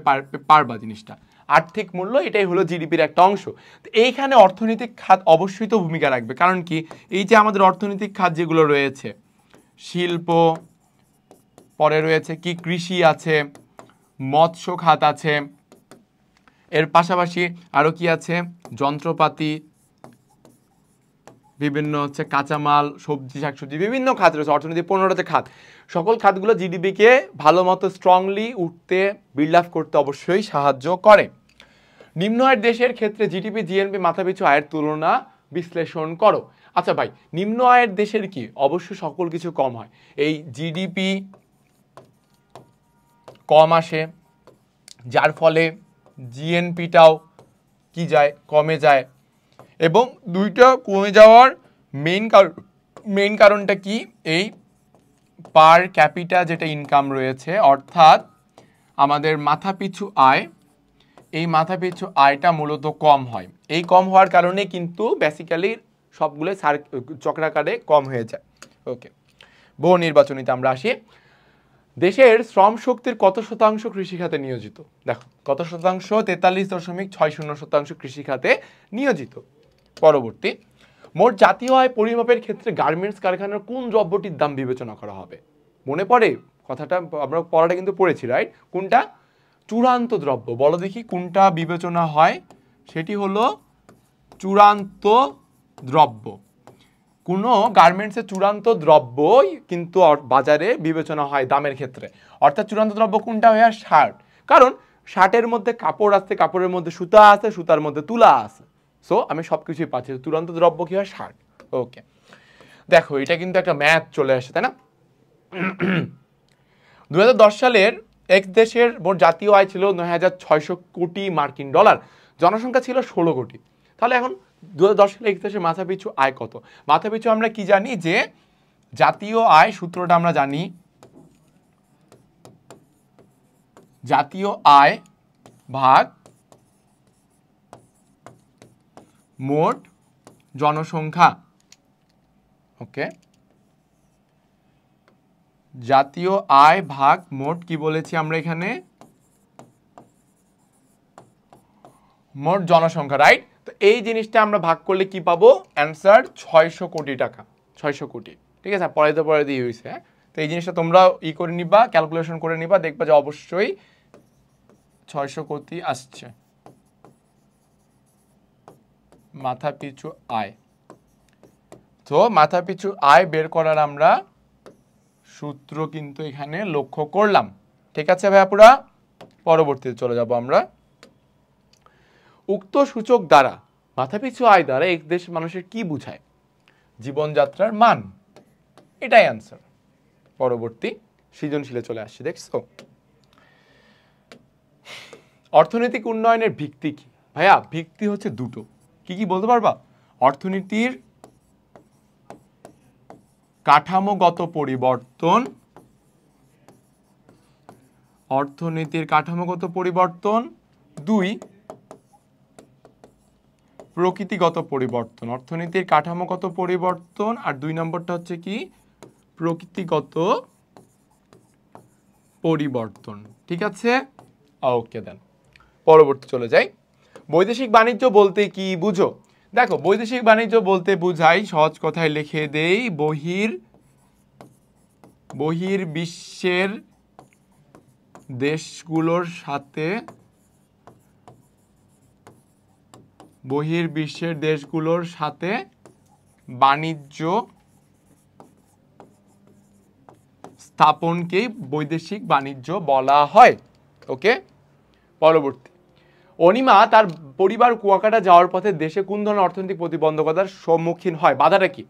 পারবা জিনিসটা। আর্থিক মূল্য এটাই হলো জিডিপির একটা অংশ। তো এইখানে অর্থনৈতিক খাত অবশ্যই তো ভূমিকা রাখবে, কারণ কি? এই যে আমাদের অর্থনৈতিক খাত যেগুলো রয়েছে, শিল্প, পরে রয়েছে কি কৃষি আছে, মৎস্য খাত আছে, এর পাশাপাশি আরো কি আছে? যন্ত্রপাতি, বিভিন্ন হচ্ছে কাঁচামাল, সবজি, শাকসবজি, বিভিন্ন খাত রয়েছে। অর্থনীতি 15টা খাত। সকল খাতগুলো জিডিপিকে ভালো মতো স্ট্রংলি উঠতে, বিল্ড আপ করতে অবশ্যই সাহায্য করে। নিম্ন আয়ের দেশের ক্ষেত্রে জিডিপি জিএনপি মাথাপিছু আয়ের তুলনা বিশ্লেষণ করো। আচ্ছা ভাই, নিম্ন আয়ের দেশের কি? অবশ্যই সকল কিছু কম হয়, এই জিডিপি কম আসে, যার ফলে জিএনপিটাও কি যায়? কমে যায়। এবং দুইটা কমে যাওয়ার মেইন কারণটা কি? এই পার ক্যাপিটা যেটা ইনকাম রয়েছে, অর্থাৎ আমাদের মাথাপিছু আয়, এই মাথাপিছু আয়টা মূলত কম হয়। এই কম হওয়ার কারণে কিন্তু বেসিক্যালি সবগুলো চক্রাকারে কম হয়ে যায়। ওকে, বহু নির্বাচনীতে আমরা আসি। দেশের শ্রম শক্তির কত শতাংশ কৃষিখাতে নিয়োজিত? দেখো কত শতাংশ? 43.60% কৃষিখাতে নিয়োজিত। পরবর্তী, মোট জাতীয় আয় পরিমাপের ক্ষেত্রে গার্মেন্টস কারখানার কোন দ্রব্যটির দাম বিবেচনা করা হবে? মনে পড়ে কথাটা? আমরা পড়াটা কিন্তু পড়েছি, রাইট? কোনটা? চূড়ান্ত দ্রব্য। বলো দেখি কোনটা বিবেচনা হয়? সেটি হলো চূড়ান্ত দ্রব্য। কোনো গার্মেন্টসের চূড়ান্ত দ্রব্যই কিন্তু বাজারে বিবেচনা হয় দামের ক্ষেত্রে। অর্থাৎ চূড়ান্ত দ্রব্য কোনটা হয়? শার্ট। কারণ শার্টের মধ্যে কাপড় আছে, কাপড়ের মধ্যে সুতা আছে, সুতার মধ্যে তুলা আছে। সো আমি সবকিছুই পাচ্ছি। চূড়ান্ত দ্রব্য কি হয়? শার্ট। ওকে, দেখো এটা কিন্তু একটা ম্যাথ চলে আসে, তাই না? 2010 সালের এক্স দেশের মোট জাতীয় আয় ছিল 9,600 কোটি মার্কিন ডলার। জনসংখ্যা ছিল 16 কোটি। তাহলে এখন 2010 সালে এক্স দেশের মাথাপিছু আয় কত? মাথাপিছু আমরা কি জানি? যে জাতীয় আয় সূত্রটা আমরা জানি, জাতীয় আয় ভাগ মোট জনসংখ্যা। ওকে, জাতীয় আয় ভাগ মোট কি বলেছি আমরা এখানে? মোট জনসংখ্যা, রাইট? তো এই জিনিসটা আমরা ভাগ করলে কি পাবো? অ্যান্সার 600 কোটি টাকা। 600 কোটি, ঠিক আছে? পরে দিয়ে হয়েছে। তো এই জিনিসটা তোমরা করে নিবা, ক্যালকুলেশন করে নিবা, দেখবা যে অবশ্যই 600 কোটি আসছে মাথাপিছু আয়। তো মাথাপিছু আয় বের করার আমরা সূত্র কিন্তু এখানে লক্ষ্য করলাম। ঠিক আছে ভাইয়াপুরা? পরবর্তীতে চলে যাব আমরা। উক্ত সূচক দ্বারা মাথাপিছু আয় দ্বারা এক দেশ মানুষের কি বোঝায়? জীবনযাত্রার মান, এটাই অ্যান্সার। পরবর্তী সৃজনশীলে চলে আসছি, দেখছো? অর্থনৈতিক উন্নয়নের ভিত্তি কি? ভাইয়া ভিত্তি হচ্ছে দুটো। কি কি বলতে পারবা? অর্থনীতির কাঠামোগত পরিবর্তন, অর্থনীতির কাঠামোগত পরিবর্তন, 2 প্রকৃতিগত পরিবর্তন। অর্থনীতির কাঠামোগত পরিবর্তন, আর 2 নম্বরটা হচ্ছে কি? প্রকৃতিগত পরিবর্তন। ঠিক আছে, ওকে দেন। পরবর্তী চলে যাই। বৈদেশিক বাণিজ্য বলতে কি বুঝো? দেখো, বৈদেশিক বাণিজ্য বলতে বুঝাই, সহজ কথায় লিখে দেই, বহির্বিশ্বের দেশগুলোর সাথে, বহির্বিশ্বের দেশগুলোর সাথে বাণিজ্য স্থাপনকেই বৈদেশিক বাণিজ্য বলা হয়। ওকে, পরবর্তী। অনিমা তার পরিবার কুয়াকাটা যাওয়ার পথে দেশে কোন ধরনের অর্থনৈতিক প্রতিবন্ধকতার সম্মুখীন হয়? বাধাটা কি?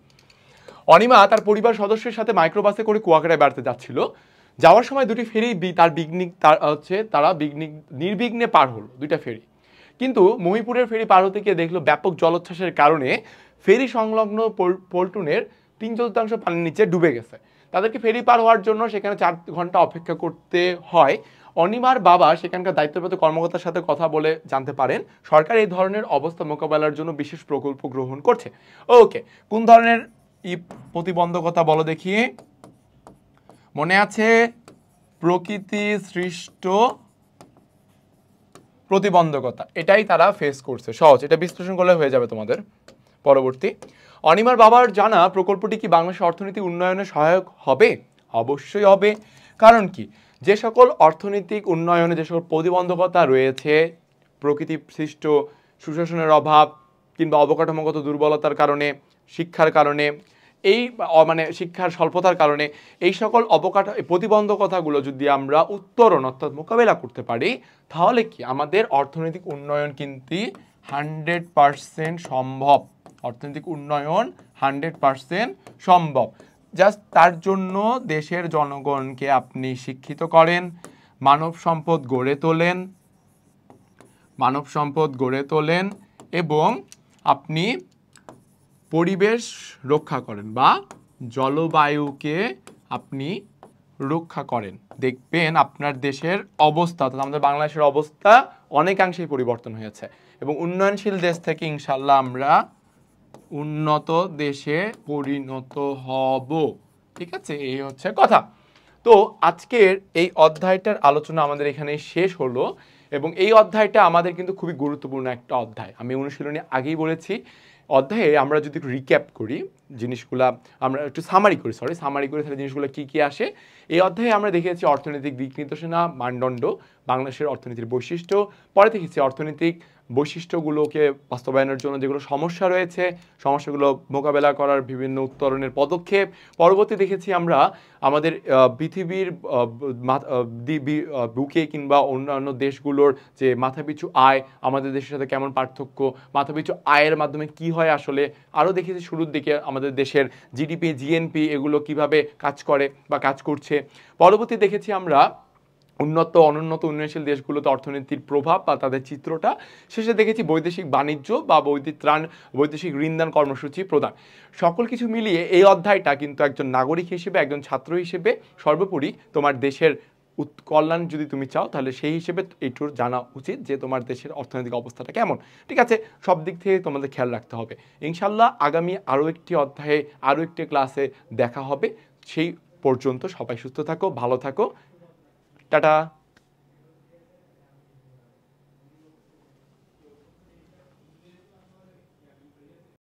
অনিমা তার পরিবার সদস্যের সাথে মাইক্রোবাসে করে কুয়াকাটায় বেড়াতে যাচ্ছিল। যাওয়ার সময় দুটি ফেরি তারা নির্বিঘ্নে পার হলো, 2টা ফেরি। কিন্তু মহিপুরের ফেরি পার হতে গিয়ে দেখলো ব্যাপক জলোচ্ছ্বাসের কারণে ফেরি সংলগ্ন পল্টনের 3/4 পানির নিচে ডুবে গেছে। তাদেরকে ফেরি পার হওয়ার জন্য সেখানে 4 ঘন্টা অপেক্ষা করতে হয়। অনিমার বাবা সেখানকার দায়িত্বপ্রাপ্ত কর্মকর্তার সাথে কথা বলে জানতে পারেন সরকার এই ধরনের অবস্থা মোকাবেলার জন্য বিশেষ প্রকল্প গ্রহণ করছে। ওকে, কোন ধরনের প্রতিবন্ধকতা বলো দেখি? মনে আছে? প্রকৃতি সৃষ্ট প্রতিবন্ধকতা, এটাই তারা ফেস করছে। সহজ, এটা বিশ্লেষণ করলে হয়ে যাবে তোমাদের। পরবর্তী। অনিমার বাবার জানা প্রকল্পটি কি বাংলাদেশের অর্থনীতি উন্নয়নে সহায়ক হবে? অবশ্যই হবে। কারণ কি? যে সকল অর্থনৈতিক উন্নয়নে যে সকল প্রতিবন্ধকতা রয়েছে, প্রকৃতি সৃষ্ট সুশাসনের অভাব কিংবা অবকাঠামোগত দুর্বলতার কারণে, শিক্ষার কারণে, শিক্ষার স্বল্পতার কারণে, এই সকল প্রতিবন্ধকতাগুলো যদি আমরা উত্তরণ অর্থাৎ মোকাবেলা করতে পারি, তাহলে কি আমাদের অর্থনৈতিক উন্নয়ন কিন্তু 100% সম্ভব। অর্থনৈতিক উন্নয়ন 100% সম্ভব। জাস্ট তার জন্য দেশের জনগণকে আপনি শিক্ষিত করেন, মানব সম্পদ গড়ে তোলেন এবং আপনি পরিবেশ রক্ষা করেন বা জলবায়ুকে আপনি রক্ষা করেন, দেখবেন আপনার দেশের অবস্থা, আমাদের বাংলাদেশের অবস্থা অনেকাংশেই পরিবর্তন হয়েছে এবং উন্নয়নশীল দেশ থেকে ইনশাল্লাহ আমরা উন্নত দেশে পরিণত হব। ঠিক আছে, এই হচ্ছে কথা। তো আজকের এই অধ্যায়টার আলোচনা আমাদের এখানে শেষ হলো এবং এই অধ্যায়টা আমাদের কিন্তু খুবই গুরুত্বপূর্ণ একটা অধ্যায়। আমি অনুশীলনী আগেই বলেছি, অধ্যায়ে আমরা যদি একটু রিক্যাপ করি জিনিসগুলা, আমরা একটু সামারি করি তাহলে জিনিসগুলো কি কি আসে। এই অধ্যায়ে আমরা দেখেছি অর্থনৈতিক দিক নির্দেশনা, মানদণ্ড, বাংলাদেশের অর্থনীতির বৈশিষ্ট্য। পরে দেখেছি অর্থনৈতিক বৈশিষ্ট্যগুলোকে বাস্তবায়নের জন্য যেগুলো সমস্যা রয়েছে, সমস্যাগুলো মোকাবেলা করার বিভিন্ন উত্তরণের পদক্ষেপ। পরবর্তী দেখেছি আমরা আমাদের পৃথিবীর বুকে কিংবা অন্যান্য দেশগুলোর যে মাথাপিছু আয় আমাদের দেশের সাথে কেমন পার্থক্য, মাথাপিছু আয়ের মাধ্যমে কি হয় আসলে। আরও দেখেছি শুরুর দিকে আমাদের দেশের জিডিপি, জিএনপি এগুলো কিভাবে কাজ করে বা কাজ করছে। পরবর্তী দেখেছি আমরা উন্নত অনুন্নত উন্নয়নশীল দেশগুলোতে অর্থনীতির প্রভাব বা তাদের চিত্রটা। শেষে দেখেছি বৈদেশিক বাণিজ্য বা বৈদেশিক ঋণদান কর্মসূচি প্রদান। সকল কিছু মিলিয়ে এই অধ্যায়টা কিন্তু একজন নাগরিক হিসেবে, একজন ছাত্র হিসেবে, সর্বোপরি তোমার দেশের কল্যাণ যদি তুমি চাও তাহলে সেই হিসেবে এইটুর জানা উচিত যে তোমার দেশের অর্থনৈতিক অবস্থাটা কেমন। ঠিক আছে, সব দিক থেকে তোমাদের খেয়াল রাখতে হবে। ইনশাল্লাহ আগামী আরও একটি অধ্যায়ে আরও একটি ক্লাসে দেখা হবে। সেই পর্যন্ত সবাই সুস্থ থাকো, ভালো থাকো, টাটা।